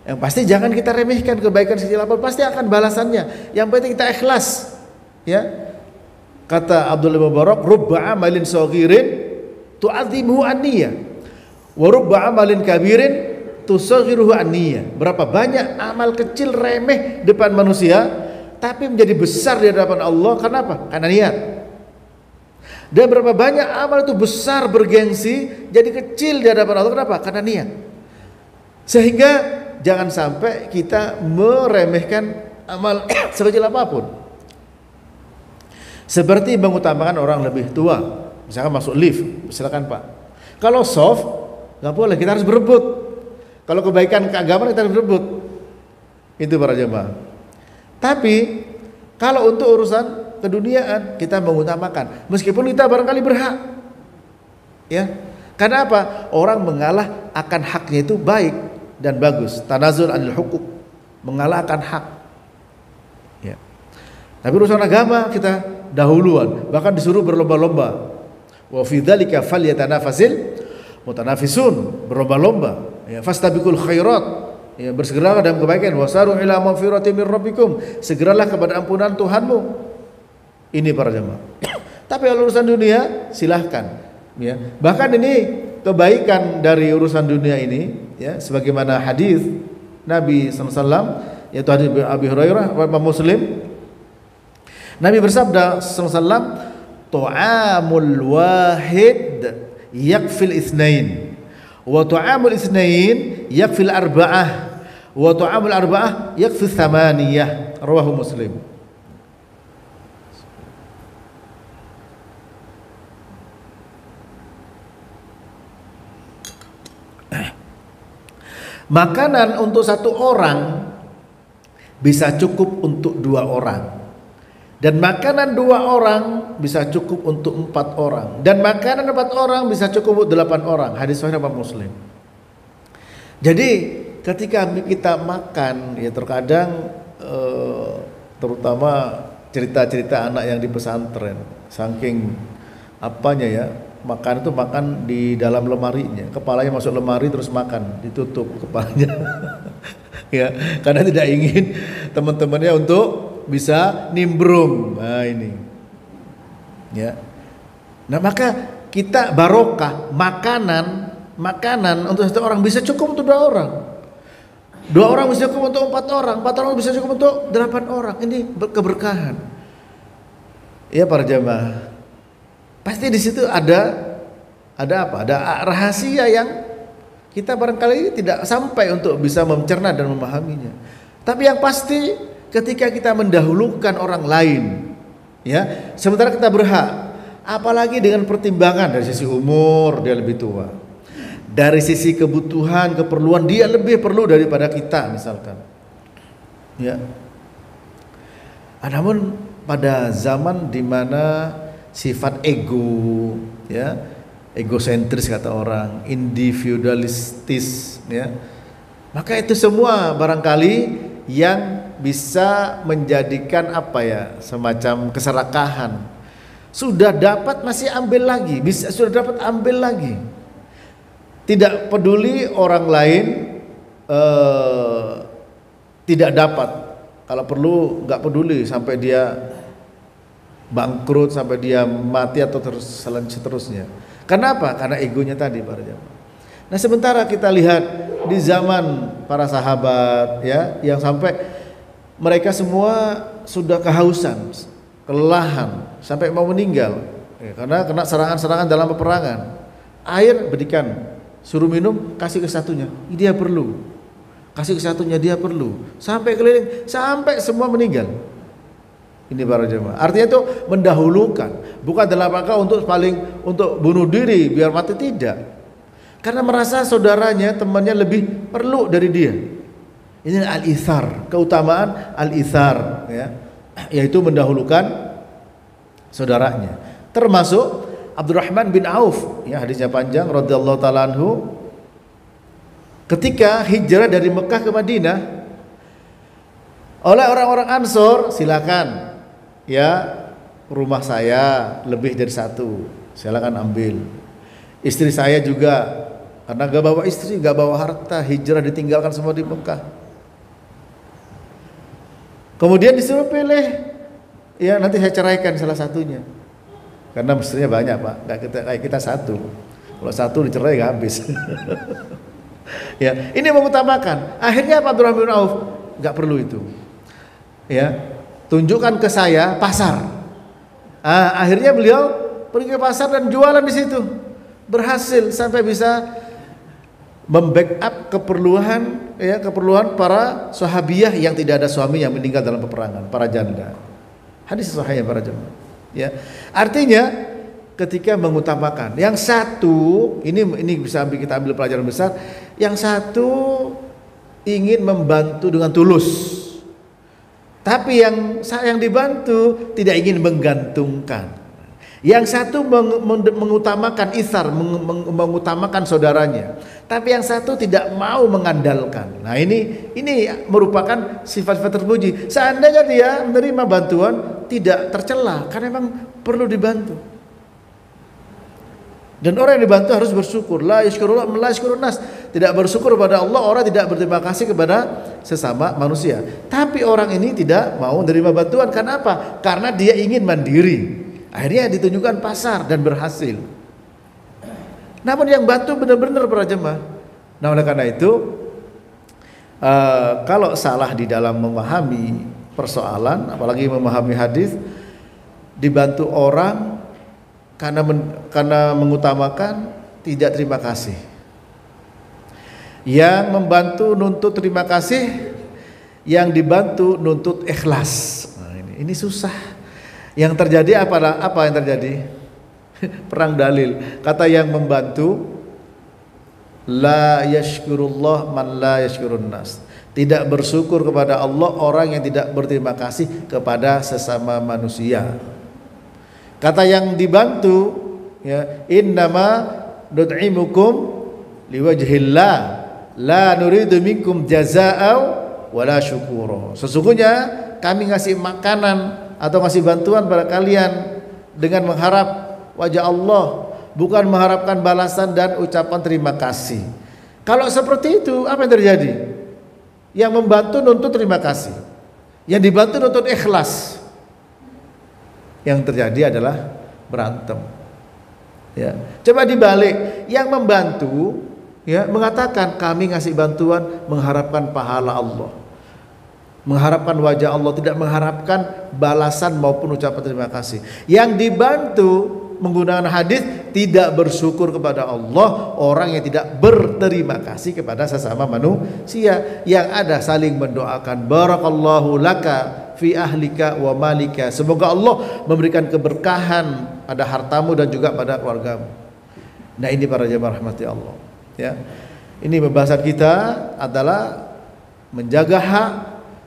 Yang pasti jangan kita remehkan kebaikan sekecil apapun, pasti akan balasannya. Yang penting kita ikhlas, ya. Kata Abdullah bin Mubarak, rubba amalin saghirin tu'adzimuhu an-niyah wa rubba amalin kabirin tusaghiruhu an-niyah. Berapa banyak amal kecil remeh depan manusia tapi menjadi besar di hadapan Allah, kenapa? Karena niat. Dan berapa banyak amal itu besar bergengsi jadi kecil di hadapan Allah, kenapa? Karena niat. Sehingga jangan sampai kita meremehkan amal sekecil apapun. Seperti mengutamakan orang lebih tua, misalkan masuk lift, silakan Pak. Kalau soft nggak boleh, kita harus berebut. Kalau kebaikan keagamaan kita harus berebut. Itu para jemaah. Tapi kalau untuk urusan keduniaan kita mengutamakan, meskipun kita barangkali berhak, ya. Karena apa? Orang mengalah akan haknya itu baik dan bagus. Tanazul anil hukuk, mengalah akan hak, ya. Tapi urusan agama kita dahuluan, bahkan disuruh berlomba-lomba. Wa fi dzalika falyatanafasil mutanafisun, berlomba-lomba. Ya, fastabiqul khairat, ya, bersegeralah dalam kebaikan. Wasaru ila magfiratin min rabbikum, segeralah kepada ampunan Tuhanmu. Ini para jemaah. Tapi kalau urusan dunia silahkan, ya. Bahkan ini kebaikan dari urusan dunia ini, ya, sebagaimana hadis Nabi SAW, yaitu hadis Abi Hurairah riwayat Muslim. Nabi bersabda SAW, tu'amul wahid yakfil itsnain wa tu'amul itsnain yakfil arba'ah wa tu'amul arba'ah yakfil thamaniyah. Rawahu Muslim. Makanan untuk satu orang bisa cukup untuk 2 orang, dan makanan 2 orang bisa cukup untuk 4 orang, dan makanan 4 orang bisa cukup untuk 8 orang. Hadis sahih Imam Muslim. Jadi ketika kita makan, ya terkadang terutama cerita-cerita anak yang di pesantren, saking apanya ya, makan itu makan di dalam lemarinya, kepalanya masuk lemari terus makan, ditutup kepalanya. Ya, karena tidak ingin teman-temannya untuk bisa nimbrung. Nah ini, ya. Nah maka kita barokah makanan untuk 1 orang bisa cukup untuk 2 orang, 2 orang bisa cukup untuk 4 orang, 4 orang bisa cukup untuk 8 orang. Ini keberkahan. Ya para jamaah, pasti di situ ada apa? Ada rahasia yang Kita barangkali tidak sampai untuk bisa mencerna dan memahaminya. Tapi yang pasti ketika kita mendahulukan orang lain, ya, sementara kita berhak, apalagi dengan pertimbangan dari sisi umur dia lebih tua, dari sisi kebutuhan, keperluan dia lebih perlu daripada kita misalkan. Ya. Namun pada zaman dimana sifat ego, ya, egosentris kata orang, individualistis, ya, maka itu semua barangkali yang bisa menjadikan apa ya, semacam keserakahan. Sudah dapat masih ambil lagi, sudah dapat ambil lagi. Tidak peduli orang lain tidak dapat. Kalau perlu nggak peduli sampai dia bangkrut, sampai dia mati atau seterusnya. Kenapa? Karena egonya tadi para jamaah. Nah, sementara kita lihat di zaman para sahabat, ya, yang sampai mereka semua sudah kehausan, kelelahan, sampai mau meninggal, ya, karena kena serangan-serangan dalam peperangan. Air berikan, suruh minum, kasih ke satunya, dia perlu. Kasih ke satunya, dia perlu. Sampai keliling, sampai semua meninggal. Ini para jemaah. Artinya itu mendahulukan, bukan dalam rangka untuk bunuh diri biar mati, tidak. Karena merasa saudaranya, temannya lebih perlu dari dia. Ini al-ithar, keutamaan al-ithar, ya, yaitu mendahulukan saudaranya. Termasuk Abdurrahman bin Auf, ya, hadisnya panjang radhiyallahu taala anhu, ketika hijrah dari Mekah ke Madinah oleh orang-orang Ansor, silakan, ya, rumah saya lebih dari satu, silakan ambil. Istri saya juga, karena gak bawa istri, gak bawa harta, hijrah ditinggalkan semua di Mekah. Kemudian disuruh pilih, ya, nanti saya ceraikan salah satunya, karena mestinya banyak, Pak, kayak kita satu. Kalau satu dicerai gak habis. Ya, ini mengutamakan. Akhirnya Pak Abdurrahman bin Auf gak perlu itu. Ya, tunjukkan ke saya pasar. Akhirnya beliau pergi ke pasar dan jualan di situ. Berhasil sampai bisa membackup keperluan, ya, keperluan para sahabiyah yang tidak ada suami yang meninggal dalam peperangan, para janda. Hadis sahih para jemaah. Ya, artinya ketika mengutamakan yang satu, ini bisa kita ambil pelajaran besar. Yang satu ingin membantu dengan tulus, tapi yang dibantu tidak ingin menggantungkan. Yang satu mengutamakan ithar, mengutamakan saudaranya, tapi yang satu tidak mau mengandalkan. Nah, ini merupakan sifat-sifat terpuji. Seandainya dia menerima bantuan tidak tercela, karena memang perlu dibantu. Dan orang yang dibantu harus bersyukur. La yashkurullah la yashkurun nas. Tidak bersyukur kepada Allah, orang tidak berterima kasih kepada sesama manusia. Tapi orang ini tidak mau menerima bantuan. Karena apa? Karena dia ingin mandiri. Akhirnya ditunjukkan pasar dan berhasil. Namun yang bantu benar-benar para jemaah. Nah, oleh karena itu, kalau salah di dalam memahami persoalan, apalagi memahami hadis, dibantu orang karena mengutamakan tidak terima kasih. Yang membantu nuntut terima kasih, yang dibantu nuntut ikhlas. Nah, ini susah. Yang terjadi apa yang terjadi? Perang dalil. Kata yang membantu, la yashkurullah man la yashkurun nas. Tidak bersyukur kepada Allah orang yang tidak berterima kasih kepada sesama manusia. Kata yang dibantu, ya, innama nut'imukum liwajhillah la nuridu minkum jazaa'aw wala syukura. Sesungguhnya kami ngasih makanan atau ngasih bantuan pada kalian dengan mengharap wajah Allah, bukan mengharapkan balasan dan ucapan terima kasih. Kalau seperti itu, apa yang terjadi? Yang membantu nuntut terima kasih, yang dibantu nuntut ikhlas. Yang terjadi adalah berantem. Ya, coba dibalik, yang membantu, ya, mengatakan kami ngasih bantuan mengharapkan pahala Allah, mengharapkan wajah Allah, tidak mengharapkan balasan maupun ucapan terima kasih. Yang dibantu menggunakan hadis tidak bersyukur kepada Allah, orang yang tidak berterima kasih kepada sesama manusia. Yang ada saling mendoakan, barakallahu laka fi ahlika wa malika, semoga Allah memberikan keberkahan pada hartamu dan juga pada keluargamu. Nah, ini para jemaah rahmati Allah, ya. Ini pembahasan kita adalah menjaga hak,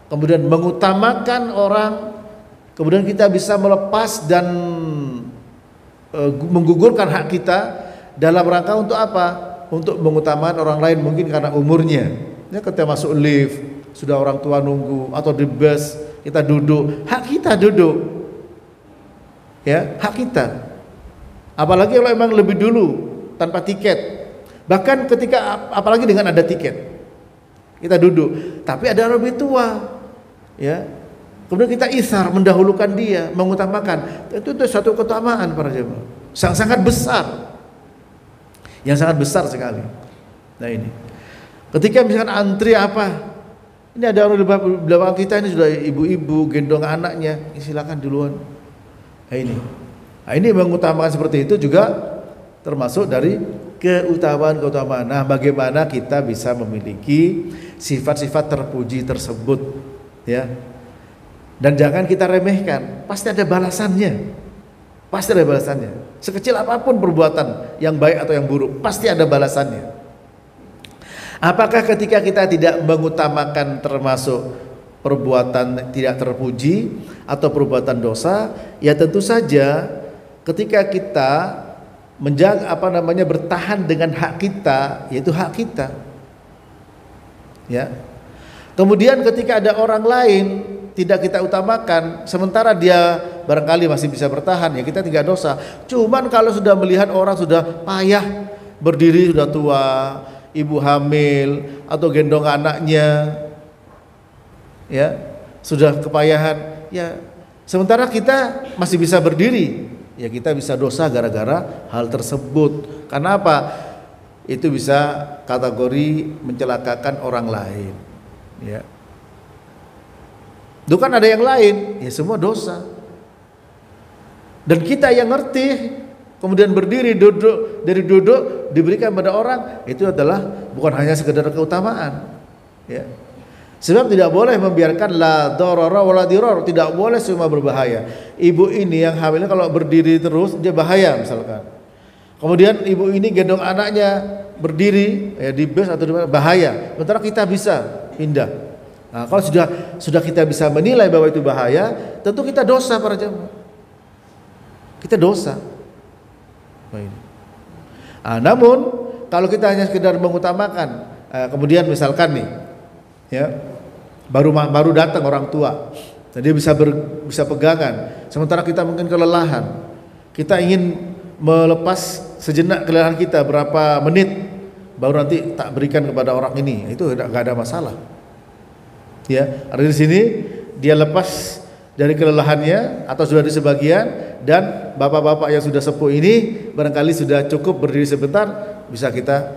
kemudian mengutamakan orang, kemudian kita bisa melepas dan menggugurkan hak kita dalam rangka untuk apa? Untuk mengutamakan orang lain, mungkin karena umurnya. Ya, ketika masuk lift sudah orang tua nunggu, atau di bus kita duduk, hak kita duduk, ya, hak kita. Apalagi kalau memang lebih dulu tanpa tiket. Bahkan ketika apalagi dengan ada tiket, kita duduk, tapi ada orang lebih tua, ya. Kemudian kita isar, mendahulukan dia, mengutamakan. Itu suatu keutamaan para jemaah, sangat besar, yang sangat besar sekali. Nah, ini ketika misalkan antri apa, ini ada orang di belakang kita, ini sudah ibu-ibu gendong anaknya, silakan duluan. Nah, ini mengutamakan seperti itu juga termasuk dari keutamaan. Nah, bagaimana kita bisa memiliki sifat-sifat terpuji tersebut, ya? Dan jangan kita remehkan, pasti ada balasannya. Pasti ada balasannya. Sekecil apapun perbuatan yang baik atau yang buruk, pasti ada balasannya. Apakah ketika kita tidak mengutamakan termasuk perbuatan tidak terpuji atau perbuatan dosa? Ya tentu saja ketika kita menjaga bertahan dengan hak kita, yaitu hak kita. Ya. Kemudian ketika ada orang lain tidak kita utamakan, sementara dia barangkali masih bisa bertahan, ya kita tidak dosa. Cuman kalau sudah melihat orang sudah payah berdiri, sudah tua, ibu hamil atau gendong anaknya, ya sudah kepayahan, ya sementara kita masih bisa berdiri, ya kita bisa dosa gara-gara hal tersebut. Karena apa? Itu bisa kategori mencelakakan orang lain, ya. Itu kan ada yang lain, ya semua dosa. Dan kita yang ngerti, kemudian berdiri, duduk, dari duduk diberikan pada orang, itu adalah bukan hanya sekedar keutamaan, ya. Sebab tidak boleh membiarkan la darara wala dirar, tidak boleh semua berbahaya. Ibu ini yang hamilnya kalau berdiri terus dia bahaya misalkan. Kemudian ibu ini gendong anaknya berdiri, ya di bus atau di mana, bahaya. Sementara kita bisa pindah. Nah, kalau sudah kita bisa menilai bahwa itu bahaya, tentu kita dosa para jemaah. Kita dosa. Nah, namun kalau kita hanya sekedar mengutamakan, kemudian misalkan nih, ya baru datang orang tua, dan dia bisa pegangan, sementara kita mungkin kelelahan, kita ingin melepas sejenak kelelahan kita berapa menit, baru nanti tak berikan kepada orang ini, itu nggak ada masalah. Ya, ada di sini dia lepas dari kelelahannya atau sudah di sebagian, dan bapak-bapak yang sudah sepuh ini barangkali sudah cukup berdiri sebentar, bisa kita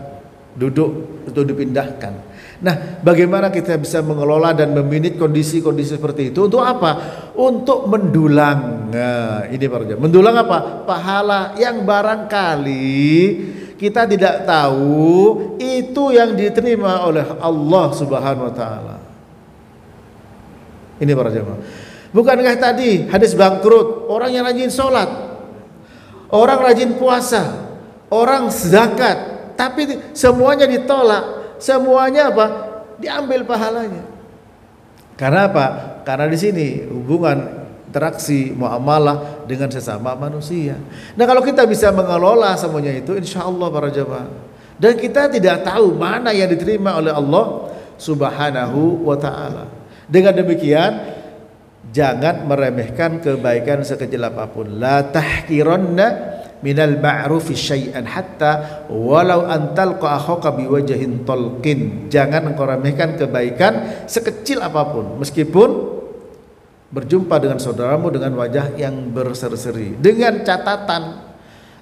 duduk untuk dipindahkan. Nah, bagaimana kita bisa mengelola dan memanage kondisi-kondisi seperti itu? Untuk apa? Untuk mendulang. Nah, ini baru mendulang apa? Pahala yang barangkali kita tidak tahu itu yang diterima oleh Allah Subhanahu wa taala. Ini para jemaah. Bukankah tadi hadis bangkrut, orang yang rajin sholat, orang rajin puasa, orang zakat, tapi semuanya ditolak, semuanya apa? Diambil pahalanya. Karena apa? Karena di sini hubungan interaksi muamalah dengan sesama manusia. Nah, kalau kita bisa mengelola semuanya itu, insya Allah para jemaah, dan kita tidak tahu mana yang diterima oleh Allah Subhanahu wa ta'ala. Dengan demikian, jangan meremehkan kebaikan sekecil apapun. La tahqiranna minal ma'rufi syai'an hatta walau antalqa akhaka biwajhin talqin. Jangan engkau remehkan kebaikan sekecil apapun, meskipun berjumpa dengan saudaramu dengan wajah yang berseri-seri. Dengan catatan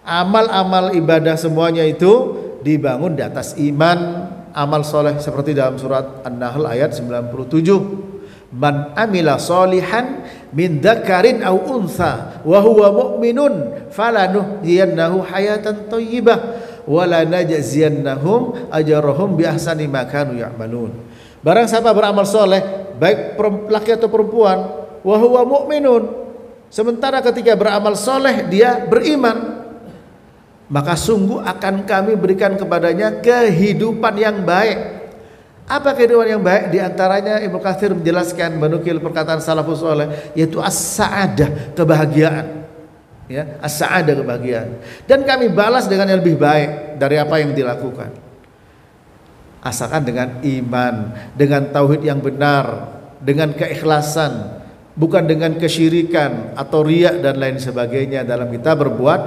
amal-amal ibadah semuanya itu dibangun di atas iman, amal soleh, seperti dalam surat An-Nahl ayat 97. Man amila solihan min dzakarin aw untha wa huwa mu'minun falanuhyiyannahu hayatan thayyibah wa lanajziyannahum ajrahum bi ahsani ma kanu ya'malun. Barang siapa beramal soleh, baik laki atau perempuan, wa huwa mu'minun, sementara ketika beramal soleh dia beriman, maka sungguh akan kami berikan kepadanya kehidupan yang baik. Apa kehidupan yang baik? Di antaranya Ibnu Katsir menjelaskan, menukil perkataan salafus saleh, yaitu as-sa'adah, kebahagiaan. Ya, as-sa'adah, kebahagiaan. Dan kami balas dengan yang lebih baik dari apa yang dilakukan. Asalkan dengan iman, dengan tauhid yang benar, dengan keikhlasan, bukan dengan kesyirikan atau riya dan lain sebagainya dalam kita berbuat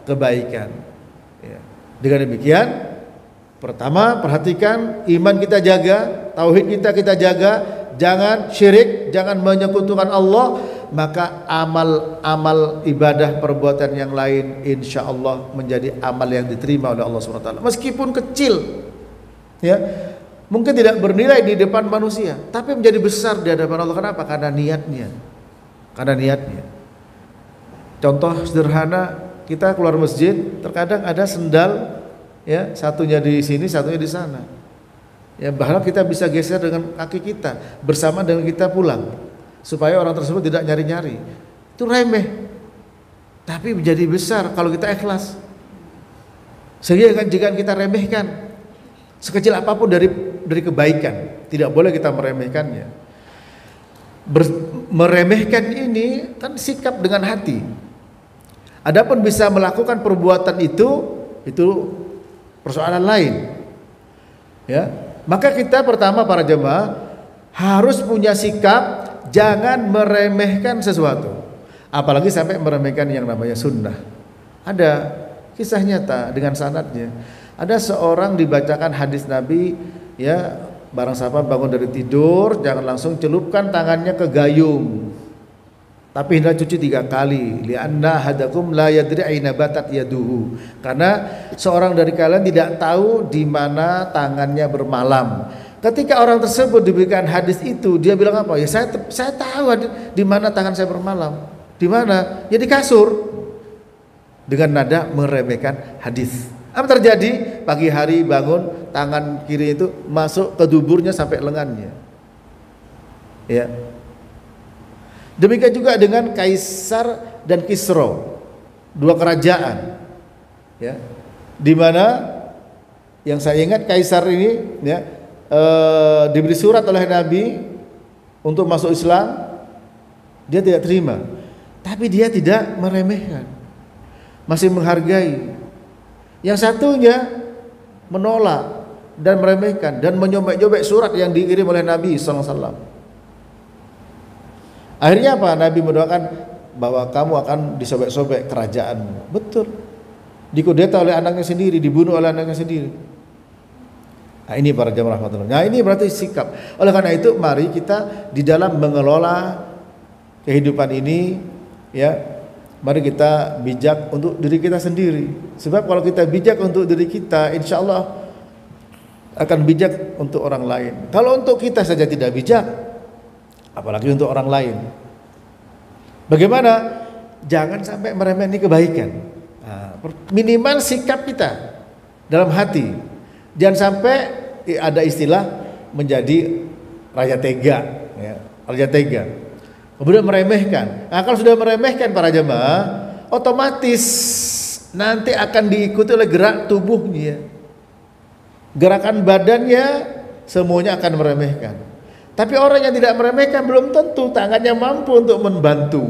kebaikan. Ya. Dengan demikian, pertama, perhatikan iman kita jaga, tauhid kita jaga, jangan syirik, jangan menyekutukan Allah, maka amal ibadah perbuatan yang lain insya Allah menjadi amal yang diterima oleh Allah SWT. Meskipun kecil, ya, mungkin tidak bernilai di depan manusia, tapi menjadi besar di hadapan Allah. Kenapa? Karena niatnya. Contoh sederhana, kita keluar masjid, terkadang ada sendal, ya, satunya di sini, satunya di sana. Ya, bahkan kita bisa geser dengan kaki kita bersama dengan kita pulang, supaya orang tersebut tidak nyari-nyari. Itu remeh, tapi menjadi besar kalau kita ikhlas. Sehingga jika kita remehkan, sekecil apapun dari kebaikan, tidak boleh kita meremehkannya. Meremehkan ini kan sikap dengan hati. Adapun bisa melakukan perbuatan itu persoalan lain. Ya, maka kita pertama para jemaah harus punya sikap jangan meremehkan sesuatu, apalagi sampai meremehkan yang namanya sunnah. Ada kisah nyata dengan sanadnya. Ada seorang dibacakan hadis Nabi, ya, barang siapa bangun dari tidur jangan langsung celupkan tangannya ke gayung, tapi hendak cuci 3 kali. Lianna hadakum la yadri aina batat yaduhu, karena seorang dari kalian tidak tahu di mana tangannya bermalam. Ketika orang tersebut diberikan hadis itu, dia bilang apa? Ya saya tahu di mana tangan saya bermalam. Di mana? Ya di kasur. Dengan nada meremehkan hadis. Apa terjadi? Pagi hari bangun, tangan kiri itu masuk ke duburnya sampai lengannya. Ya. Demikian juga dengan Kaisar dan Kisra, 2 kerajaan. Ya. Di mana yang saya ingat Kaisar ini, ya, diberi surat oleh Nabi untuk masuk Islam, dia tidak terima, tapi dia tidak meremehkan, masih menghargai. Yang satunya menolak dan meremehkan dan menyobek-nyobek surat yang dikirim oleh Nabi SAW. Akhirnya apa? Nabi mendoakan bahwa kamu akan disobek-sobek kerajaanmu. Betul. Dikudeta oleh anaknya sendiri, dibunuh oleh anaknya sendiri. Nah, ini para jamaah rahmatullah. Nah, ini berarti sikap. Oleh karena itu mari kita di dalam mengelola kehidupan ini, ya, mari kita bijak untuk diri kita sendiri. Sebab kalau kita bijak untuk diri kita, insya Allah akan bijak untuk orang lain. Kalau untuk kita saja tidak bijak, apalagi untuk orang lain. Bagaimana? Jangan sampai meremehkan kebaikan. Nah, minimal sikap kita dalam hati. Jangan sampai ada istilah menjadi raja tega, ya, raja tega. Kemudian meremehkan. Nah, kalau sudah meremehkan para jemaah, otomatis nanti akan diikuti oleh gerak tubuhnya, gerakan badannya, semuanya akan meremehkan. Tapi orang yang tidak meremehkan belum tentu tangannya mampu untuk membantu,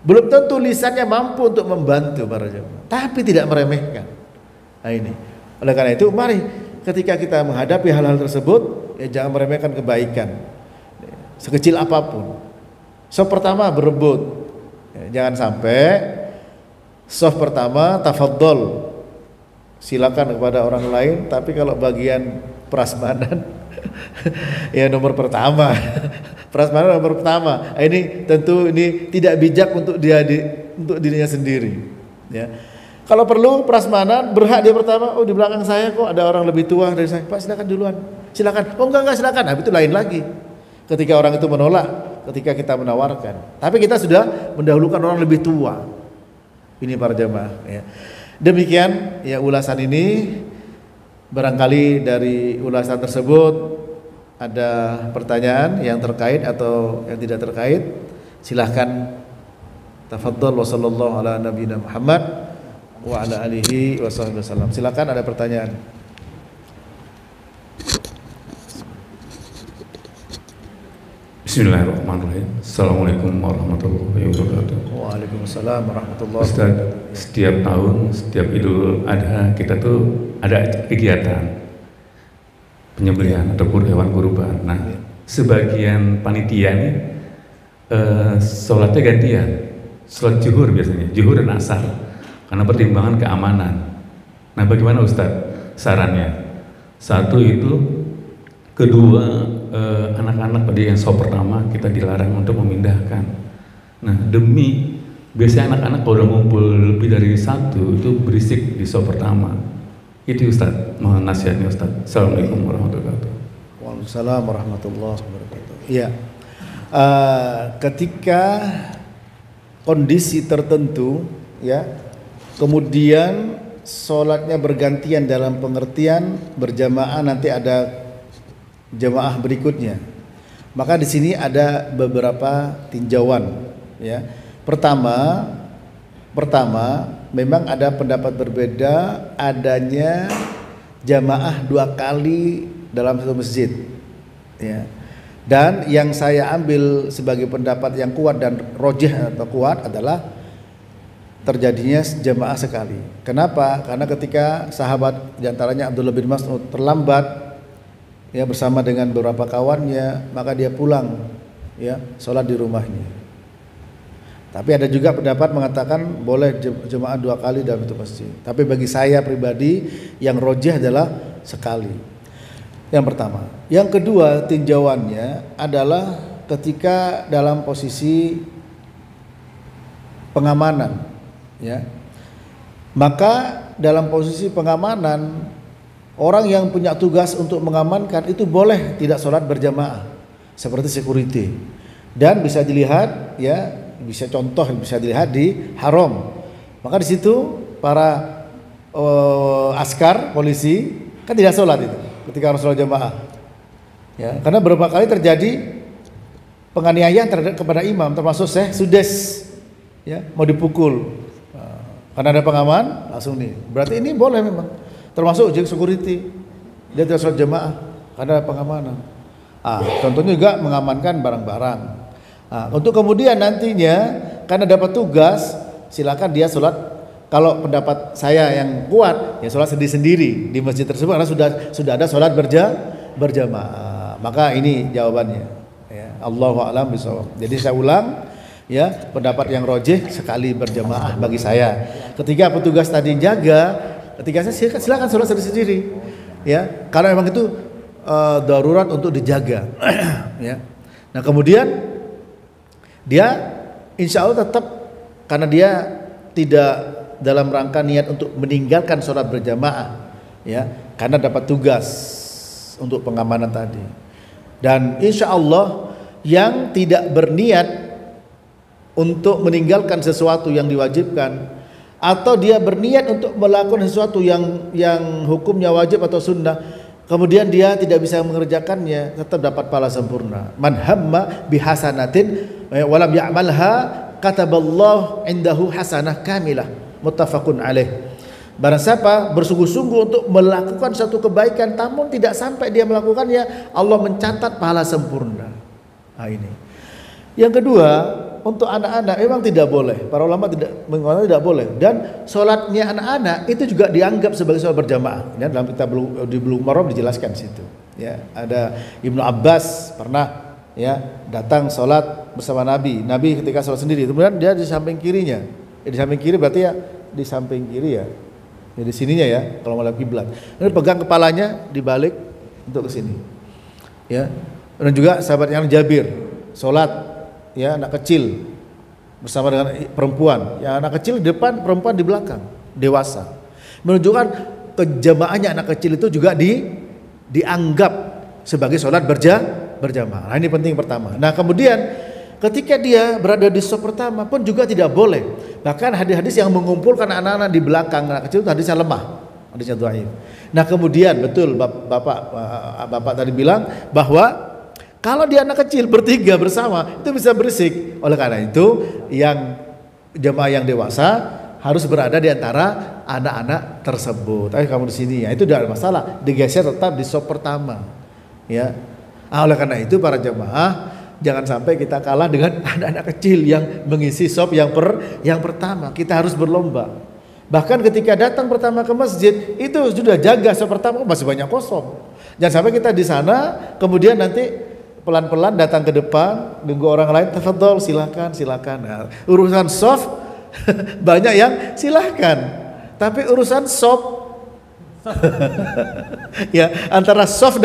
belum tentu lisannya mampu untuk membantu para jemaah, tapi tidak meremehkan. Nah, ini. Oleh karena itu, mari ketika kita menghadapi hal-hal tersebut, ya, jangan meremehkan kebaikan, sekecil apapun. Soft pertama berebut, ya, jangan sampai soft pertama tafadhol, silakan kepada orang lain, tapi kalau bagian prasmanan ya nomor pertama, prasmanan nomor pertama. Ini tentu ini tidak bijak untuk untuk dirinya sendiri. Ya. Kalau perlu prasmanan berhak dia pertama. Oh, di belakang saya kok ada orang lebih tua dari saya. Pak, silakan duluan. Silakan. Oh, enggak silakan. Nah, itu lain lagi. Ketika orang itu menolak, ketika kita menawarkan. Tapi kita sudah mendahulukan orang lebih tua. Ini para jamaah ya. Demikian ya ulasan ini. Barangkali dari ulasan tersebut ada pertanyaan yang terkait atau yang tidak terkait, silahkan. Tafadhol wa sallallahu ala nabiyina Muhammad wa ala alihi wa sahbihi wasallam. Silakan ada pertanyaan. Bismillahirrahmanirrahim. Assalamualaikum warahmatullahi wabarakatuh. Waalaikumsalam warahmatullahi Ustaz, wabarakatuh. setiap tahun, setiap Idul Adha kita tuh ada kegiatan penyembelihan atau hewan kurban. Nah, sebagian panitia nih sholatnya gantian, sholat zuhur biasanya, zuhur dan asar, karena pertimbangan keamanan. Nah, bagaimana Ustaz sarannya? Satu itu, kedua anak-anak tadi yang sholat pertama kita dilarang untuk memindahkan. Nah, demi biasanya anak-anak kalau udah ngumpul lebih dari satu itu berisik di sholat pertama. Itu Ustaz, mohon nasihatnya Ustaz. Assalamualaikum warahmatullahi wabarakatuh. Waalaikumsalam warahmatullahi wabarakatuh. Iya. Ketika kondisi tertentu ya, kemudian sholatnya bergantian dalam pengertian berjamaah, nanti ada jamaah berikutnya, maka di sini ada beberapa tinjauan ya. Pertama memang ada pendapat berbeda adanya jamaah 2 kali dalam satu masjid ya. Dan yang saya ambil sebagai pendapat yang kuat dan rojih atau kuat adalah terjadinya jamaah sekali. Kenapa? Karena ketika sahabat diantaranya Abdullah bin Mas'ud terlambat ya bersama dengan beberapa kawannya, maka dia pulang ya sholat di rumahnya. Tapi ada juga pendapat mengatakan boleh jemaah 2 kali dalam itu masjid. Tapi bagi saya pribadi yang rojih adalah sekali. Yang pertama. Yang kedua tinjauannya adalah ketika dalam posisi pengamanan ya. Maka dalam posisi pengamanan, orang yang punya tugas untuk mengamankan itu boleh tidak sholat berjamaah seperti security. Dan bisa dilihat ya, bisa dilihat di haram. Maka di situ para askar polisi kan tidak sholat itu ketika harus sholat jamaah. Ya, karena beberapa kali terjadi penganiayaan terhadap kepada imam, termasuk Syekh Sudes ya, mau dipukul. Karena ada pengaman langsung nih. Berarti ini boleh memang. Termasuk security, dia tidak sholat jamaah karena ada pengamanan. Contohnya juga mengamankan barang-barang. Untuk kemudian nantinya karena dapat tugas, silakan dia sholat. Kalau pendapat saya yang kuat, ya sholat sendiri-sendiri di masjid tersebut karena sudah ada sholat berjamaah. Maka ini jawabannya. Ya, Allahu a'lam bishawab. Jadi saya ulang. Ya, pendapat yang rojih sekali berjamaah bagi saya. Ketika petugas tadi jaga, ketika saya silakan sholat sendiri-sendiri. Ya, karena memang itu darurat untuk dijaga. Ya. Nah kemudian dia insya Allah tetap, karena dia tidak dalam rangka niat untuk meninggalkan sholat berjamaah, ya, karena dapat tugas untuk pengamanan tadi. Dan insya Allah yang tidak berniat untuk meninggalkan sesuatu yang diwajibkan, atau dia berniat untuk melakukan sesuatu yang hukumnya wajib atau sunnah, kemudian dia tidak bisa mengerjakannya, tetap dapat pahala sempurna. Man hamma bihasanatin walam ya'malha kataballahu indahu hasanah kamilah. Muttafaqun alaih. Barang siapa bersungguh-sungguh untuk melakukan satu kebaikan namun tidak sampai dia melakukannya, Allah mencatat pahala sempurna. Nah ini. Yang kedua, untuk anak-anak memang tidak boleh. Para ulama mengatakan tidak boleh. Dan sholatnya anak-anak itu juga dianggap sebagai sholat berjamaah. Ya, dalam kitab di Bulughul Maram dijelaskan di situ. Ya, ada Ibnu Abbas pernah ya datang sholat bersama Nabi. Nabi ketika sholat sendiri, kemudian dia di samping kirinya. Di samping kiri berarti ya di samping kiri ya. Ya di sininya ya kalau mau kiblat. Kemudian pegang kepalanya dibalik untuk ke sini. Ya. Dan juga sahabat yang Jabir sholat ya anak kecil bersama dengan perempuan. Ya anak kecil di depan, perempuan di belakang, dewasa. Menunjukkan kejamaahnya anak kecil itu juga dianggap sebagai sholat berjamaah. Nah, ini penting pertama. Nah kemudian ketika dia berada di saf pertama pun juga tidak boleh. Bahkan hadis-hadis yang mengumpulkan anak-anak di belakang anak kecil itu hadisnya lemah, hadisnya dhaif. Nah kemudian betul bapak tadi bilang bahwa kalau dia anak kecil bertiga bersama itu bisa berisik. Oleh karena itu yang jemaah yang dewasa harus berada di antara anak-anak tersebut. Ayo kamu di sini ya, itu tidak ada masalah. Digeser tetap di saf pertama. Ya. Oleh karena itu para jemaah jangan sampai kita kalah dengan anak-anak kecil yang mengisi saf yang pertama. Kita harus berlomba. Bahkan ketika datang pertama ke masjid itu sudah jaga saf pertama masih banyak kosong. Jangan sampai kita di sana kemudian nanti pelan-pelan datang ke depan nunggu orang lain, tafadhol silakan. Nah, urusan saf banyak yang silahkan, tapi urusan sop ya antara soft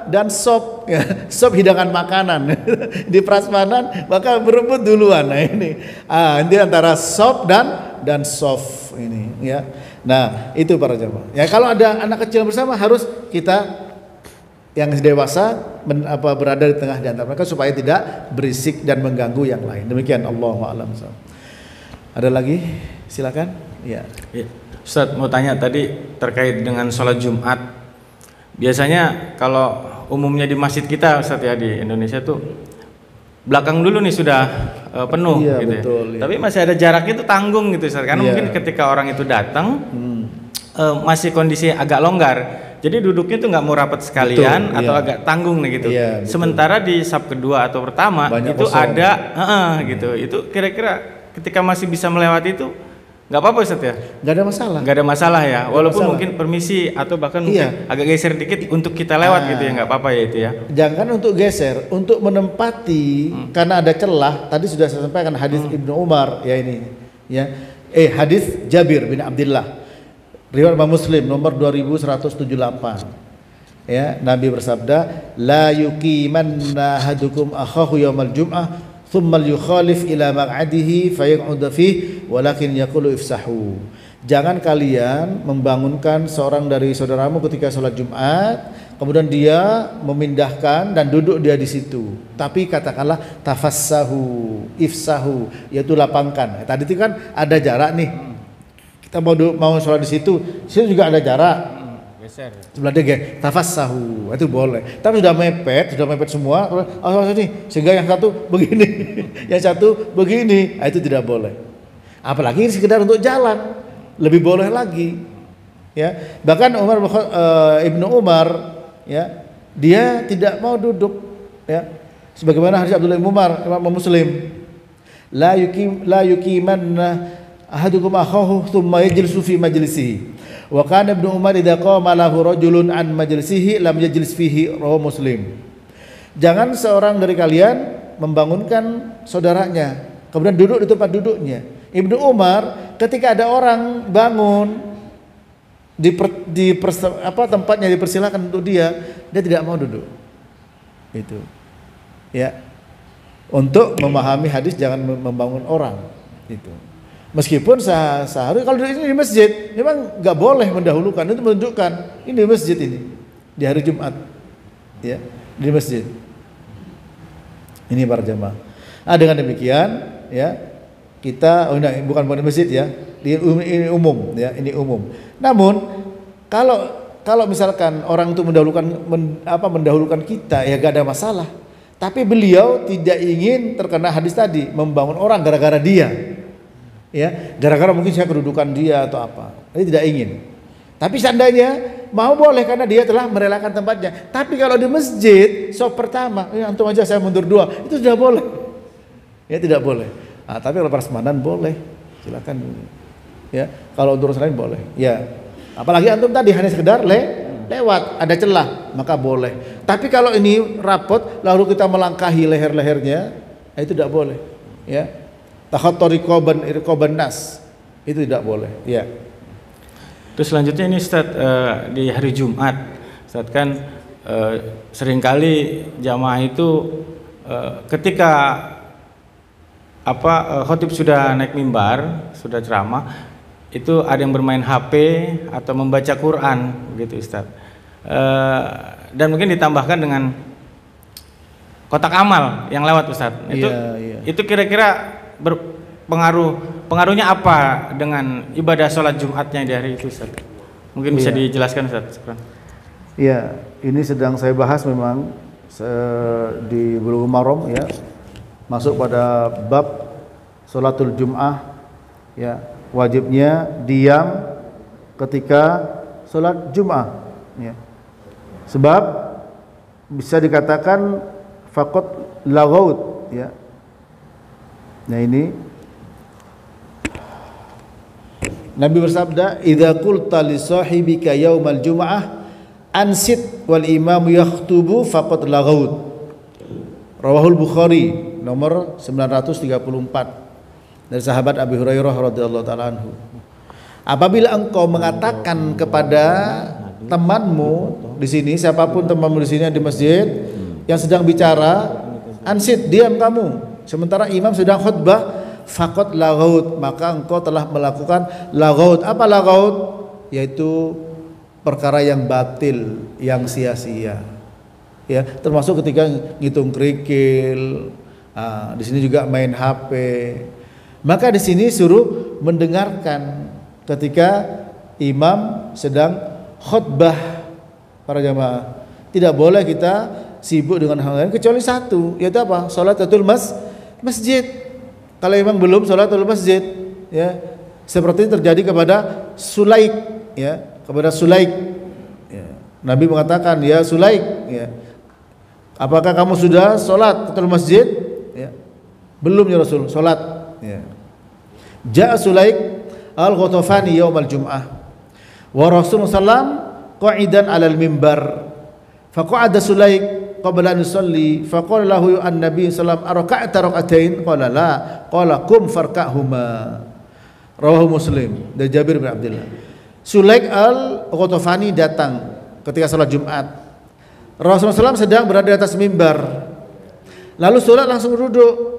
dan sop ya, sop hidangan makanan di prasmanan maka berebut duluan. Nah ini antara sop dan soft ini ya. Nah itu para jemaah ya, kalau ada anak kecil bersama harus kita yang dewasa berada di tengah di antara mereka supaya tidak berisik dan mengganggu yang lain. Demikian, Allahu a'lam. Ada lagi? Silakan. Ya. Ustaz mau tanya tadi terkait dengan sholat Jumat. Biasanya kalau umumnya di masjid kita Ustaz ya di Indonesia tuh belakang dulu nih sudah penuh iya, gitu betul, ya. Tapi masih ada jaraknya itu tanggung gitu Ustaz. Karena mungkin ketika orang itu datang masih kondisi agak longgar. Jadi duduknya tuh nggak mau rapat sekalian atau agak tanggung nih gitu. Iya, sementara di saf kedua atau pertama banyak itu kosong. Ada gitu. Itu kira-kira ketika masih bisa melewati itu nggak apa-apa Ustaz ya? Nggak ada masalah. Nggak ada masalah ya. Walaupun mungkin permisi atau bahkan mungkin agak geser dikit untuk kita lewat gitu ya, nggak apa-apa ya itu ya. Jangan untuk geser, untuk menempati karena ada celah. Tadi sudah saya sampaikan hadis Ibnu Umar ya ini ya. Hadis Jabir bin Abdullah. Riwayat Imam Muslim nomor 2178. Ya, Nabi bersabda, "La yuqimanna ahadukum akhahu yaumal jum'ah, thumma yukhalif ila maq'adihi fayaq'ud fihi, walakin yaqulu ifsahu." Jangan kalian membangunkan seorang dari saudaramu ketika sholat Jumat, kemudian dia memindahkan dan duduk dia di situ. Tapi katakanlah tafassahu, ifsahu, yaitu lapangkan. Tadi itu kan ada jarak nih. Kita mau sholat di situ juga ada jarak. Geser. Sebelah dia tafassahu, itu boleh. Tapi sudah mepet semua. Ini sehingga yang satu begini, yang satu begini, itu tidak boleh. Apalagi sekedar untuk jalan, lebih boleh lagi. Ya, bahkan Ibnu Umar, ya, dia tidak mau duduk. Ya, sebagaimana hadis Abdullah bin Umar, Imam Muslim, la yuqimanna ahadukum akhahu thumma yajlisu fi majlisihi wa kana Ibnu Umar idza qama lahu rajulun an majlisihi lam yajlis fihi, rawahu Muslim. Jangan seorang dari kalian membangunkan saudaranya kemudian duduk di tempat duduknya. Ibnu Umar ketika ada orang bangun tempatnya dipersilakan untuk dia tidak mau duduk. Itu ya, untuk memahami hadis jangan membangun orang itu. Meskipun seharusnya kalau ini di masjid memang nggak boleh mendahulukan, itu menunjukkan ini di masjid ini di hari Jumat ya, di masjid ini para jemaah. Dengan demikian ya kita bukan di masjid ya, ini umum ya, ini umum. Namun kalau misalkan orang itu mendahulukan kita ya gak ada masalah. Tapi beliau tidak ingin terkena hadis tadi membangun orang gara-gara dia. Ya, gara-gara mungkin saya kedudukan dia atau apa. Ini tidak ingin. Tapi seandainya mau boleh karena dia telah merelakan tempatnya. Tapi kalau di masjid saf pertama, antum aja saya mundur 2, itu tidak boleh. Ya tidak boleh. Tapi kalau prasmanan boleh. Silakan. Ya, kalau untuk urusan lain boleh. Ya. Apalagi antum tadi hanya sekedar lewat, ada celah, maka boleh. Tapi kalau ini rapot lalu kita melangkahi leher-lehernya, itu tidak boleh. Ya. Takhattori qoban nas, itu tidak boleh. Ya. Terus selanjutnya ini Ustaz, di hari Jumat Ustaz kan seringkali jamaah itu ketika khotib sudah naik mimbar, sudah ceramah, itu ada yang bermain HP atau membaca Quran gitu Ustaz. Dan mungkin ditambahkan dengan kotak amal yang lewat Ustadz. Itu kira-kira pengaruhnya apa dengan ibadah sholat Jumatnya di hari itu Ustadz? Mungkin bisa dijelaskan Ustadz. Iya, ini sedang saya bahas memang di Bulughul Maram ya, masuk pada bab sholatul Jum'ah ya, wajibnya diam ketika sholat Jum'ah ya. Sebab bisa dikatakan faqat laghaut ya. Nah ini Nabi bersabda, "Idza qulta li sahibika yaumal jum'ah ansit wal imamu yakhtubu faqad laghaut." Rawahul Bukhari nomor 934 dari sahabat Abi Hurairah radhiyallahu taala anhu. Apabila engkau mengatakan kepada temanmu di sini, siapapun temanmu di sini di masjid yang sedang bicara, ansit, diam kamu, sementara imam sedang khutbah, faqad laghaut, maka engkau telah melakukan laghaut. Apa laghaut? Yaitu perkara yang batil, yang sia-sia. Ya, termasuk ketika ngitung kerikil, di sini juga main HP. Maka di sini suruh mendengarkan ketika imam sedang khutbah para jamaah. Tidak boleh kita sibuk dengan hal lain kecuali satu, yaitu apa? Sholatul masjid. Kalau imam belum sholatul masjid, ya, seperti terjadi kepada Sulaik, ya, kepada Sulaik. Ya. Nabi mengatakan, ya Sulaik, ya, apakah kamu sudah sholat ke masjid? Ya. Belum ya Rasul, sholat. Ya. Ja'a Sulaik al-Ghatafani yaumal Jum'ah wa Rasulullah sallam qa'idan 'alal mimbar. Faqa'ada Sulaik qabla an yusalli faqala lahu an-nabi sallam araka'ta rak'atain? Qala la. Qala qum farka'huma. Rawahu Muslim dari Jabir bin Abdullah. Sulaik al-Ghatafani datang ketika salat Jumat. Rasulullah SAW sedang berada di atas mimbar. Lalu salat langsung duduk.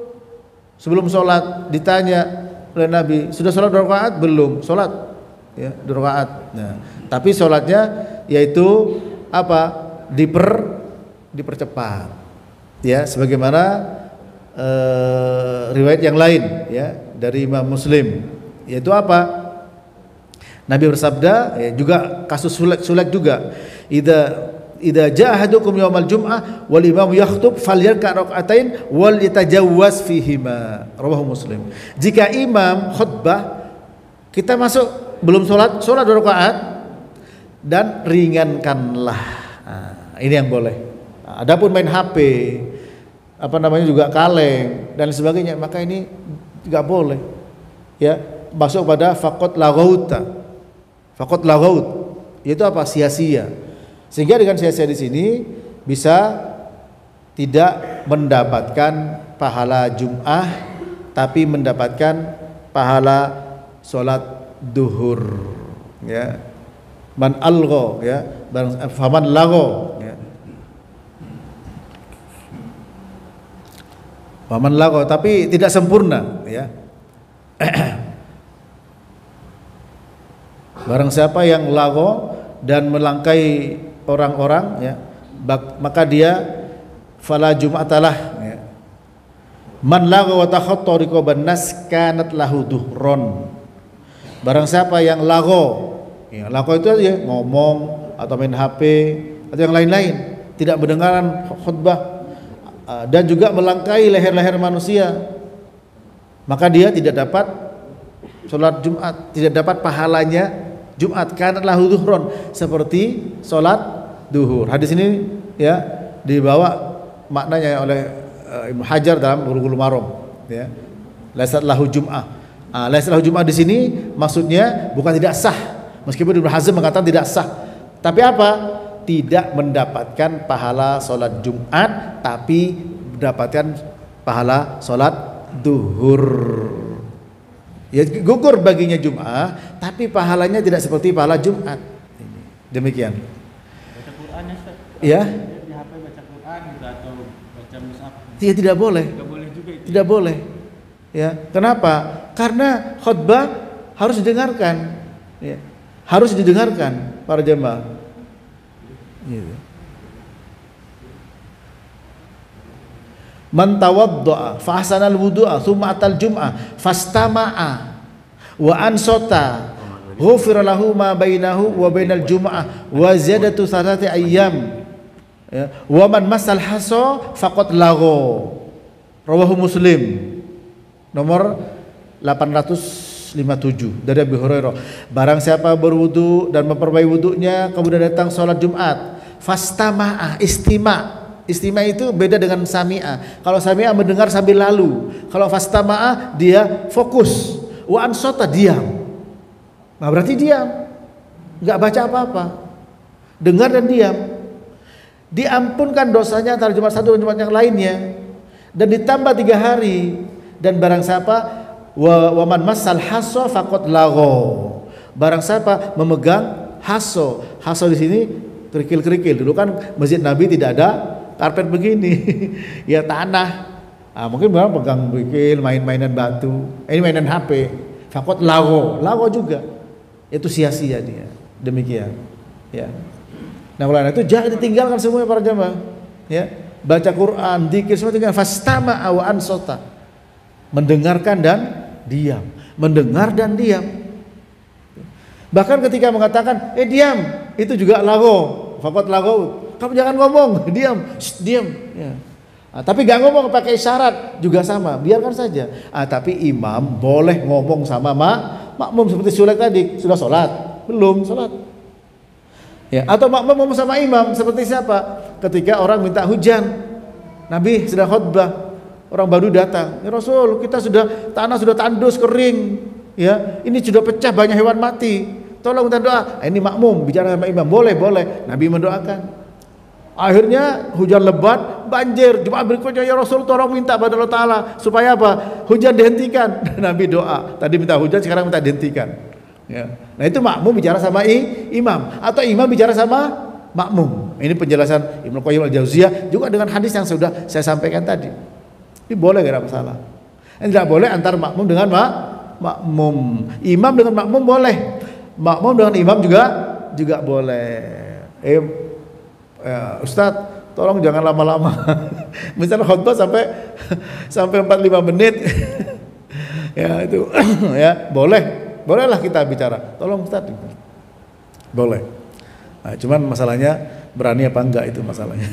Sebelum salat ditanya oleh Nabi, sudah salat 2 rakaat? Belum. Salat ya, 2 rakaat. Nah, tapi salatnya yaitu apa? Dipercepat. Ya, sebagaimana riwayat yang lain ya dari Imam Muslim, yaitu apa? Nabi bersabda, ya, juga kasus Sulaik juga, idza jaa ahadukum yaumal jum'ah wal imam yakhutub falyarka rak'atain wal yatajawwaz fihima. Rawahu Muslim. Jika imam khutbah, kita masuk belum salat 2 rakaat dan ringankanlah. Nah, ini yang boleh. Nah, adapun main HP, apa namanya juga kaleng dan sebagainya, maka ini enggak boleh. Ya, masuk pada faqat laghauta. Faqat laghaut, yaitu apa? Sia-sia. Sehingga dengan sia-sia di sini bisa tidak mendapatkan pahala Jum'ah, tapi mendapatkan pahala sholat duhur. Ya, man algho, ya, faman lagho, ya. Faman lagho, tapi tidak sempurna, ya. Barang siapa yang lagho dan melangkai orang-orang, ya, maka dia fala jum'atalah, ya. Man lagha wa takhatta riqaban nas kanat lahu duhron. Barang siapa yang lagho, ya, lagho itu ya ngomong atau main HP atau yang lain-lain, tidak mendengarkan khutbah dan juga melangkai leher-leher manusia, maka dia tidak dapat sholat Jumat, tidak dapat pahalanya Jumat, kanat lahu duhron, seperti sholat duhur. Hadis ini ya dibawa maknanya oleh Ibnu Hajar dalam Bulughul Maram, ya. Laisat lahu Jum'ah. Laisat lahu Jum'ah di sini maksudnya bukan tidak sah, meskipun Ibnu Hazm mengatakan tidak sah. Tapi apa? Tidak mendapatkan pahala sholat Jumat, tapi mendapatkan pahala sholat duhur. Ya, gugur baginya Jum'ah, tapi pahalanya tidak seperti pahala Jumat. Demikian. Baca Quran ya, Ustaz? Ya. Di HP baca Quran gitu atau baca mushaf? Ya, tidak boleh. Tidak boleh juga itu. Tidak boleh. Ya, kenapa? Karena khutbah harus didengarkan. Ya. Harus didengarkan para jemaah. Gitu. Man tawadda'a fa ahsanal wudu'a tsumma atal jum'ah fastama'a wa ansota ghufira lahu ma bainahu wa bainal jum'ah wa ziyadatu thalathati ayyam. Ya, wa man masal haso faqad lagho. Rawahu Muslim nomor 857 dari Abu Hurairah. Barang siapa berwudu dan memperbaiki wudunya kemudian datang sholat Jumat, fastama'a, istima itu beda dengan sami'a. Kalau sami'a mendengar sambil lalu, kalau fastama'a dia fokus, wa ansota diam. Nah berarti diam, nggak baca apa-apa, dengar dan diam. Diampunkan dosanya antara Jumat satu dan Jumat yang lainnya, dan ditambah 3 hari. Dan barang siapa wa man masal haso faqad lagho. Barang siapa memegang haso di sini kerikil-kerikil. Dulu kan masjid Nabi tidak ada karpet begini, ya tanah. Mungkin orang pegang kerikil, main-mainan batu, ini mainan HP. Faqad lagho juga. Itu sia-sia dia. Demikian. Ya. Nah, oleh itu jangan ditinggalkan semuanya para jamaah. Ya, baca Quran, dzikir semua tinggal fastama wa ansota. Mendengarkan dan diam, mendengar dan diam. Bahkan ketika mengatakan diam, itu juga lago, faqad lago. Kamu jangan ngomong, diam, diam. Ya. Tapi gak ngomong pakai isyarat juga sama, biarkan saja. Tapi imam boleh ngomong sama makmum seperti Sulaik tadi, sudah sholat, belum sholat. Ya, atau makmum ngomong sama imam seperti siapa? Ketika orang minta hujan, Nabi sedang khutbah, orang baru datang, ya Rasul, kita tanah sudah tandus kering, ya, ini sudah pecah banyak hewan mati, tolong kita doa. Ini makmum bicara sama imam, boleh, Nabi mendoakan. Akhirnya hujan lebat, banjir. Jemaah berikutnya, ya Rasul, tolong minta pada Allah Ta'ala supaya apa? Hujan dihentikan. Nabi doa, tadi minta hujan, sekarang minta dihentikan. Ya. Nah itu makmum bicara sama imam, atau imam bicara sama makmum. Ini penjelasan Ibnu Qayyim al-Jauziyah juga dengan hadis yang sudah saya sampaikan tadi. Ini boleh, gak ada masalah. Ini tidak boleh antar makmum dengan makmum. Imam dengan makmum boleh. Makmum dengan imam juga boleh. Ustadz, tolong jangan lama-lama. Misalnya khutbah sampai 45 menit. Ya itu ya bolehlah kita bicara. Tolong Ustadz. Boleh. Nah, cuman masalahnya berani apa enggak, itu masalahnya.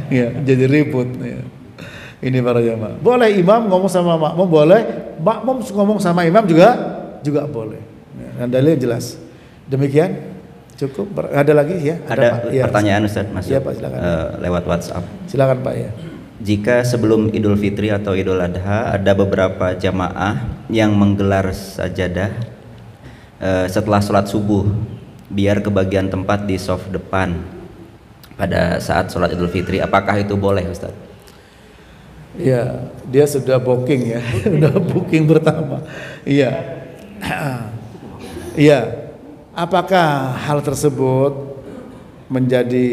Ya, jadi ribut ya. Ini para jamaah. Boleh imam ngomong sama makmum, boleh. Makmum ngomong sama imam juga boleh. Ya, dan dalilnya jelas. Demikian. Cukup. Ada lagi ya? Ada pertanyaan Ustaz masuk. Ya, Pak, silakan. Lewat WhatsApp. Silakan Pak ya. Jika sebelum Idul Fitri atau Idul Adha ada beberapa jamaah yang menggelar sajadah setelah sholat subuh biar kebagian tempat di shaf depan pada saat sholat Idul Fitri, apakah itu boleh Ustaz? Ya, dia sudah booking ya, sudah booking pertama. Iya. Iya. Apakah hal tersebut menjadi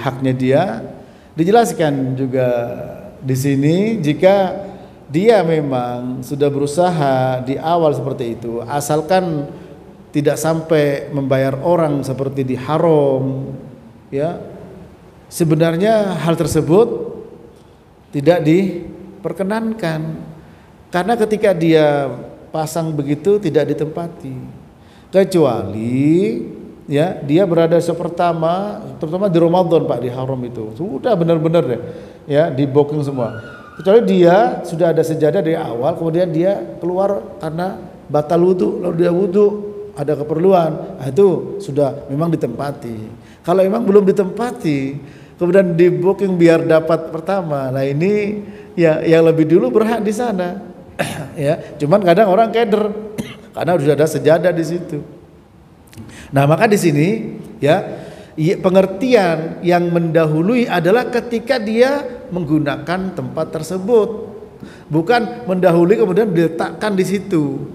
haknya dia? Dijelaskan juga di sini, jika dia memang sudah berusaha di awal seperti itu, asalkan tidak sampai membayar orang seperti di haram, ya, sebenarnya hal tersebut tidak diperkenankan, karena ketika dia pasang begitu tidak ditempati, kecuali ya dia berada pertama, terutama di Ramadan Pak, di haram itu sudah benar-benar deh ya di booking semua, kecuali dia sudah ada sejadah dari awal, kemudian dia keluar karena batal wudu, lalu dia wudu ada keperluan, nah, itu sudah memang ditempati. Kalau memang belum ditempati kemudian di booking biar dapat pertama, nah ini ya yang lebih dulu berhak di sana. Ya, cuman kadang orang keder karena sudah ada sejadah di situ. Nah, maka di sini ya pengertian yang mendahului adalah ketika dia menggunakan tempat tersebut, bukan mendahului kemudian diletakkan di situ.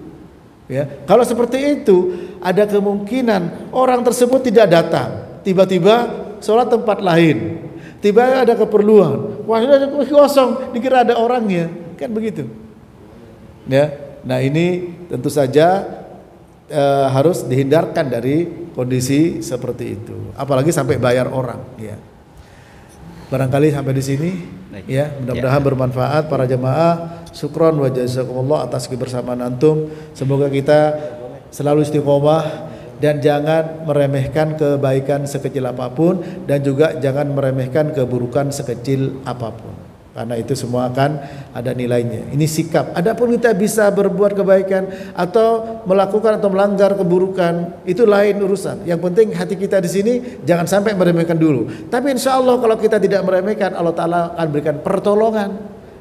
Ya, kalau seperti itu ada kemungkinan orang tersebut tidak datang, tiba-tiba sholat tempat lain, tiba ada keperluan, wah sudah kosong, dikira ada orangnya, kan begitu. Ya, nah ini tentu saja harus dihindarkan dari kondisi seperti itu, apalagi sampai bayar orang. Ya. Barangkali sampai di sini. Baik. Ya, mudah-mudahan bermanfaat para jamaah. Syukron wa jazakumullah atas kebersamaan antum. Semoga kita selalu istiqomah dan jangan meremehkan kebaikan sekecil apapun dan juga jangan meremehkan keburukan sekecil apapun. Karena itu semua akan ada nilainya. Ini sikap. Adapun kita bisa berbuat kebaikan atau melakukan atau melanggar keburukan, itu lain urusan. Yang penting hati kita di sini jangan sampai meremehkan dulu. Tapi insya Allah kalau kita tidak meremehkan, Allah Ta'ala akan berikan pertolongan.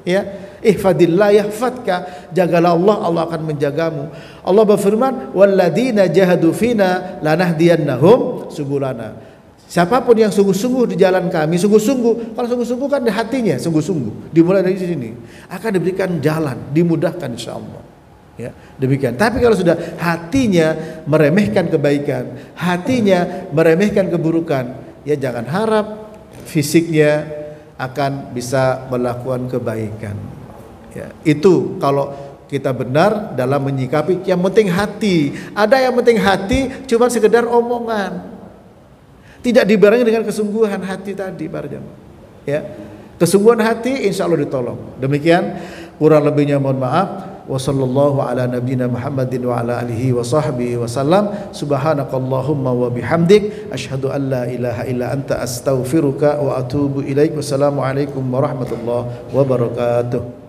Ya, ihfadillah yahfadka, jagalah Allah, Allah akan menjagamu. Allah berfirman, walladzina jahadu fina lanahdiyannahum subulana. Siapapun yang sungguh-sungguh di jalan kami, sungguh-sungguh, kalau sungguh-sungguh kan di hatinya, sungguh-sungguh, dimulai dari sini, akan diberikan jalan, dimudahkan insya Allah. Ya, demikian. Tapi kalau sudah hatinya meremehkan kebaikan, hatinya meremehkan keburukan, ya jangan harap fisiknya akan bisa melakukan kebaikan. Ya, itu kalau kita benar dalam menyikapi. Yang penting hati. Ada yang penting hati cuma sekedar omongan. Tidak dibarengi dengan kesungguhan hati tadi para jamaah. Ya, kesungguhan hati insya Allah ditolong. Demikian, kurang lebihnya mohon maaf. Wassallallahu ala nabiyyina Muhammadin wa ala alihi wa sahbihi wasallam. Subhanakallahumma wa bihamdik asyhadu an la ilaha illa anta astaghfiruka wa atubu ilaik. Wassalamualaikum warahmatullahi wabarakatuh.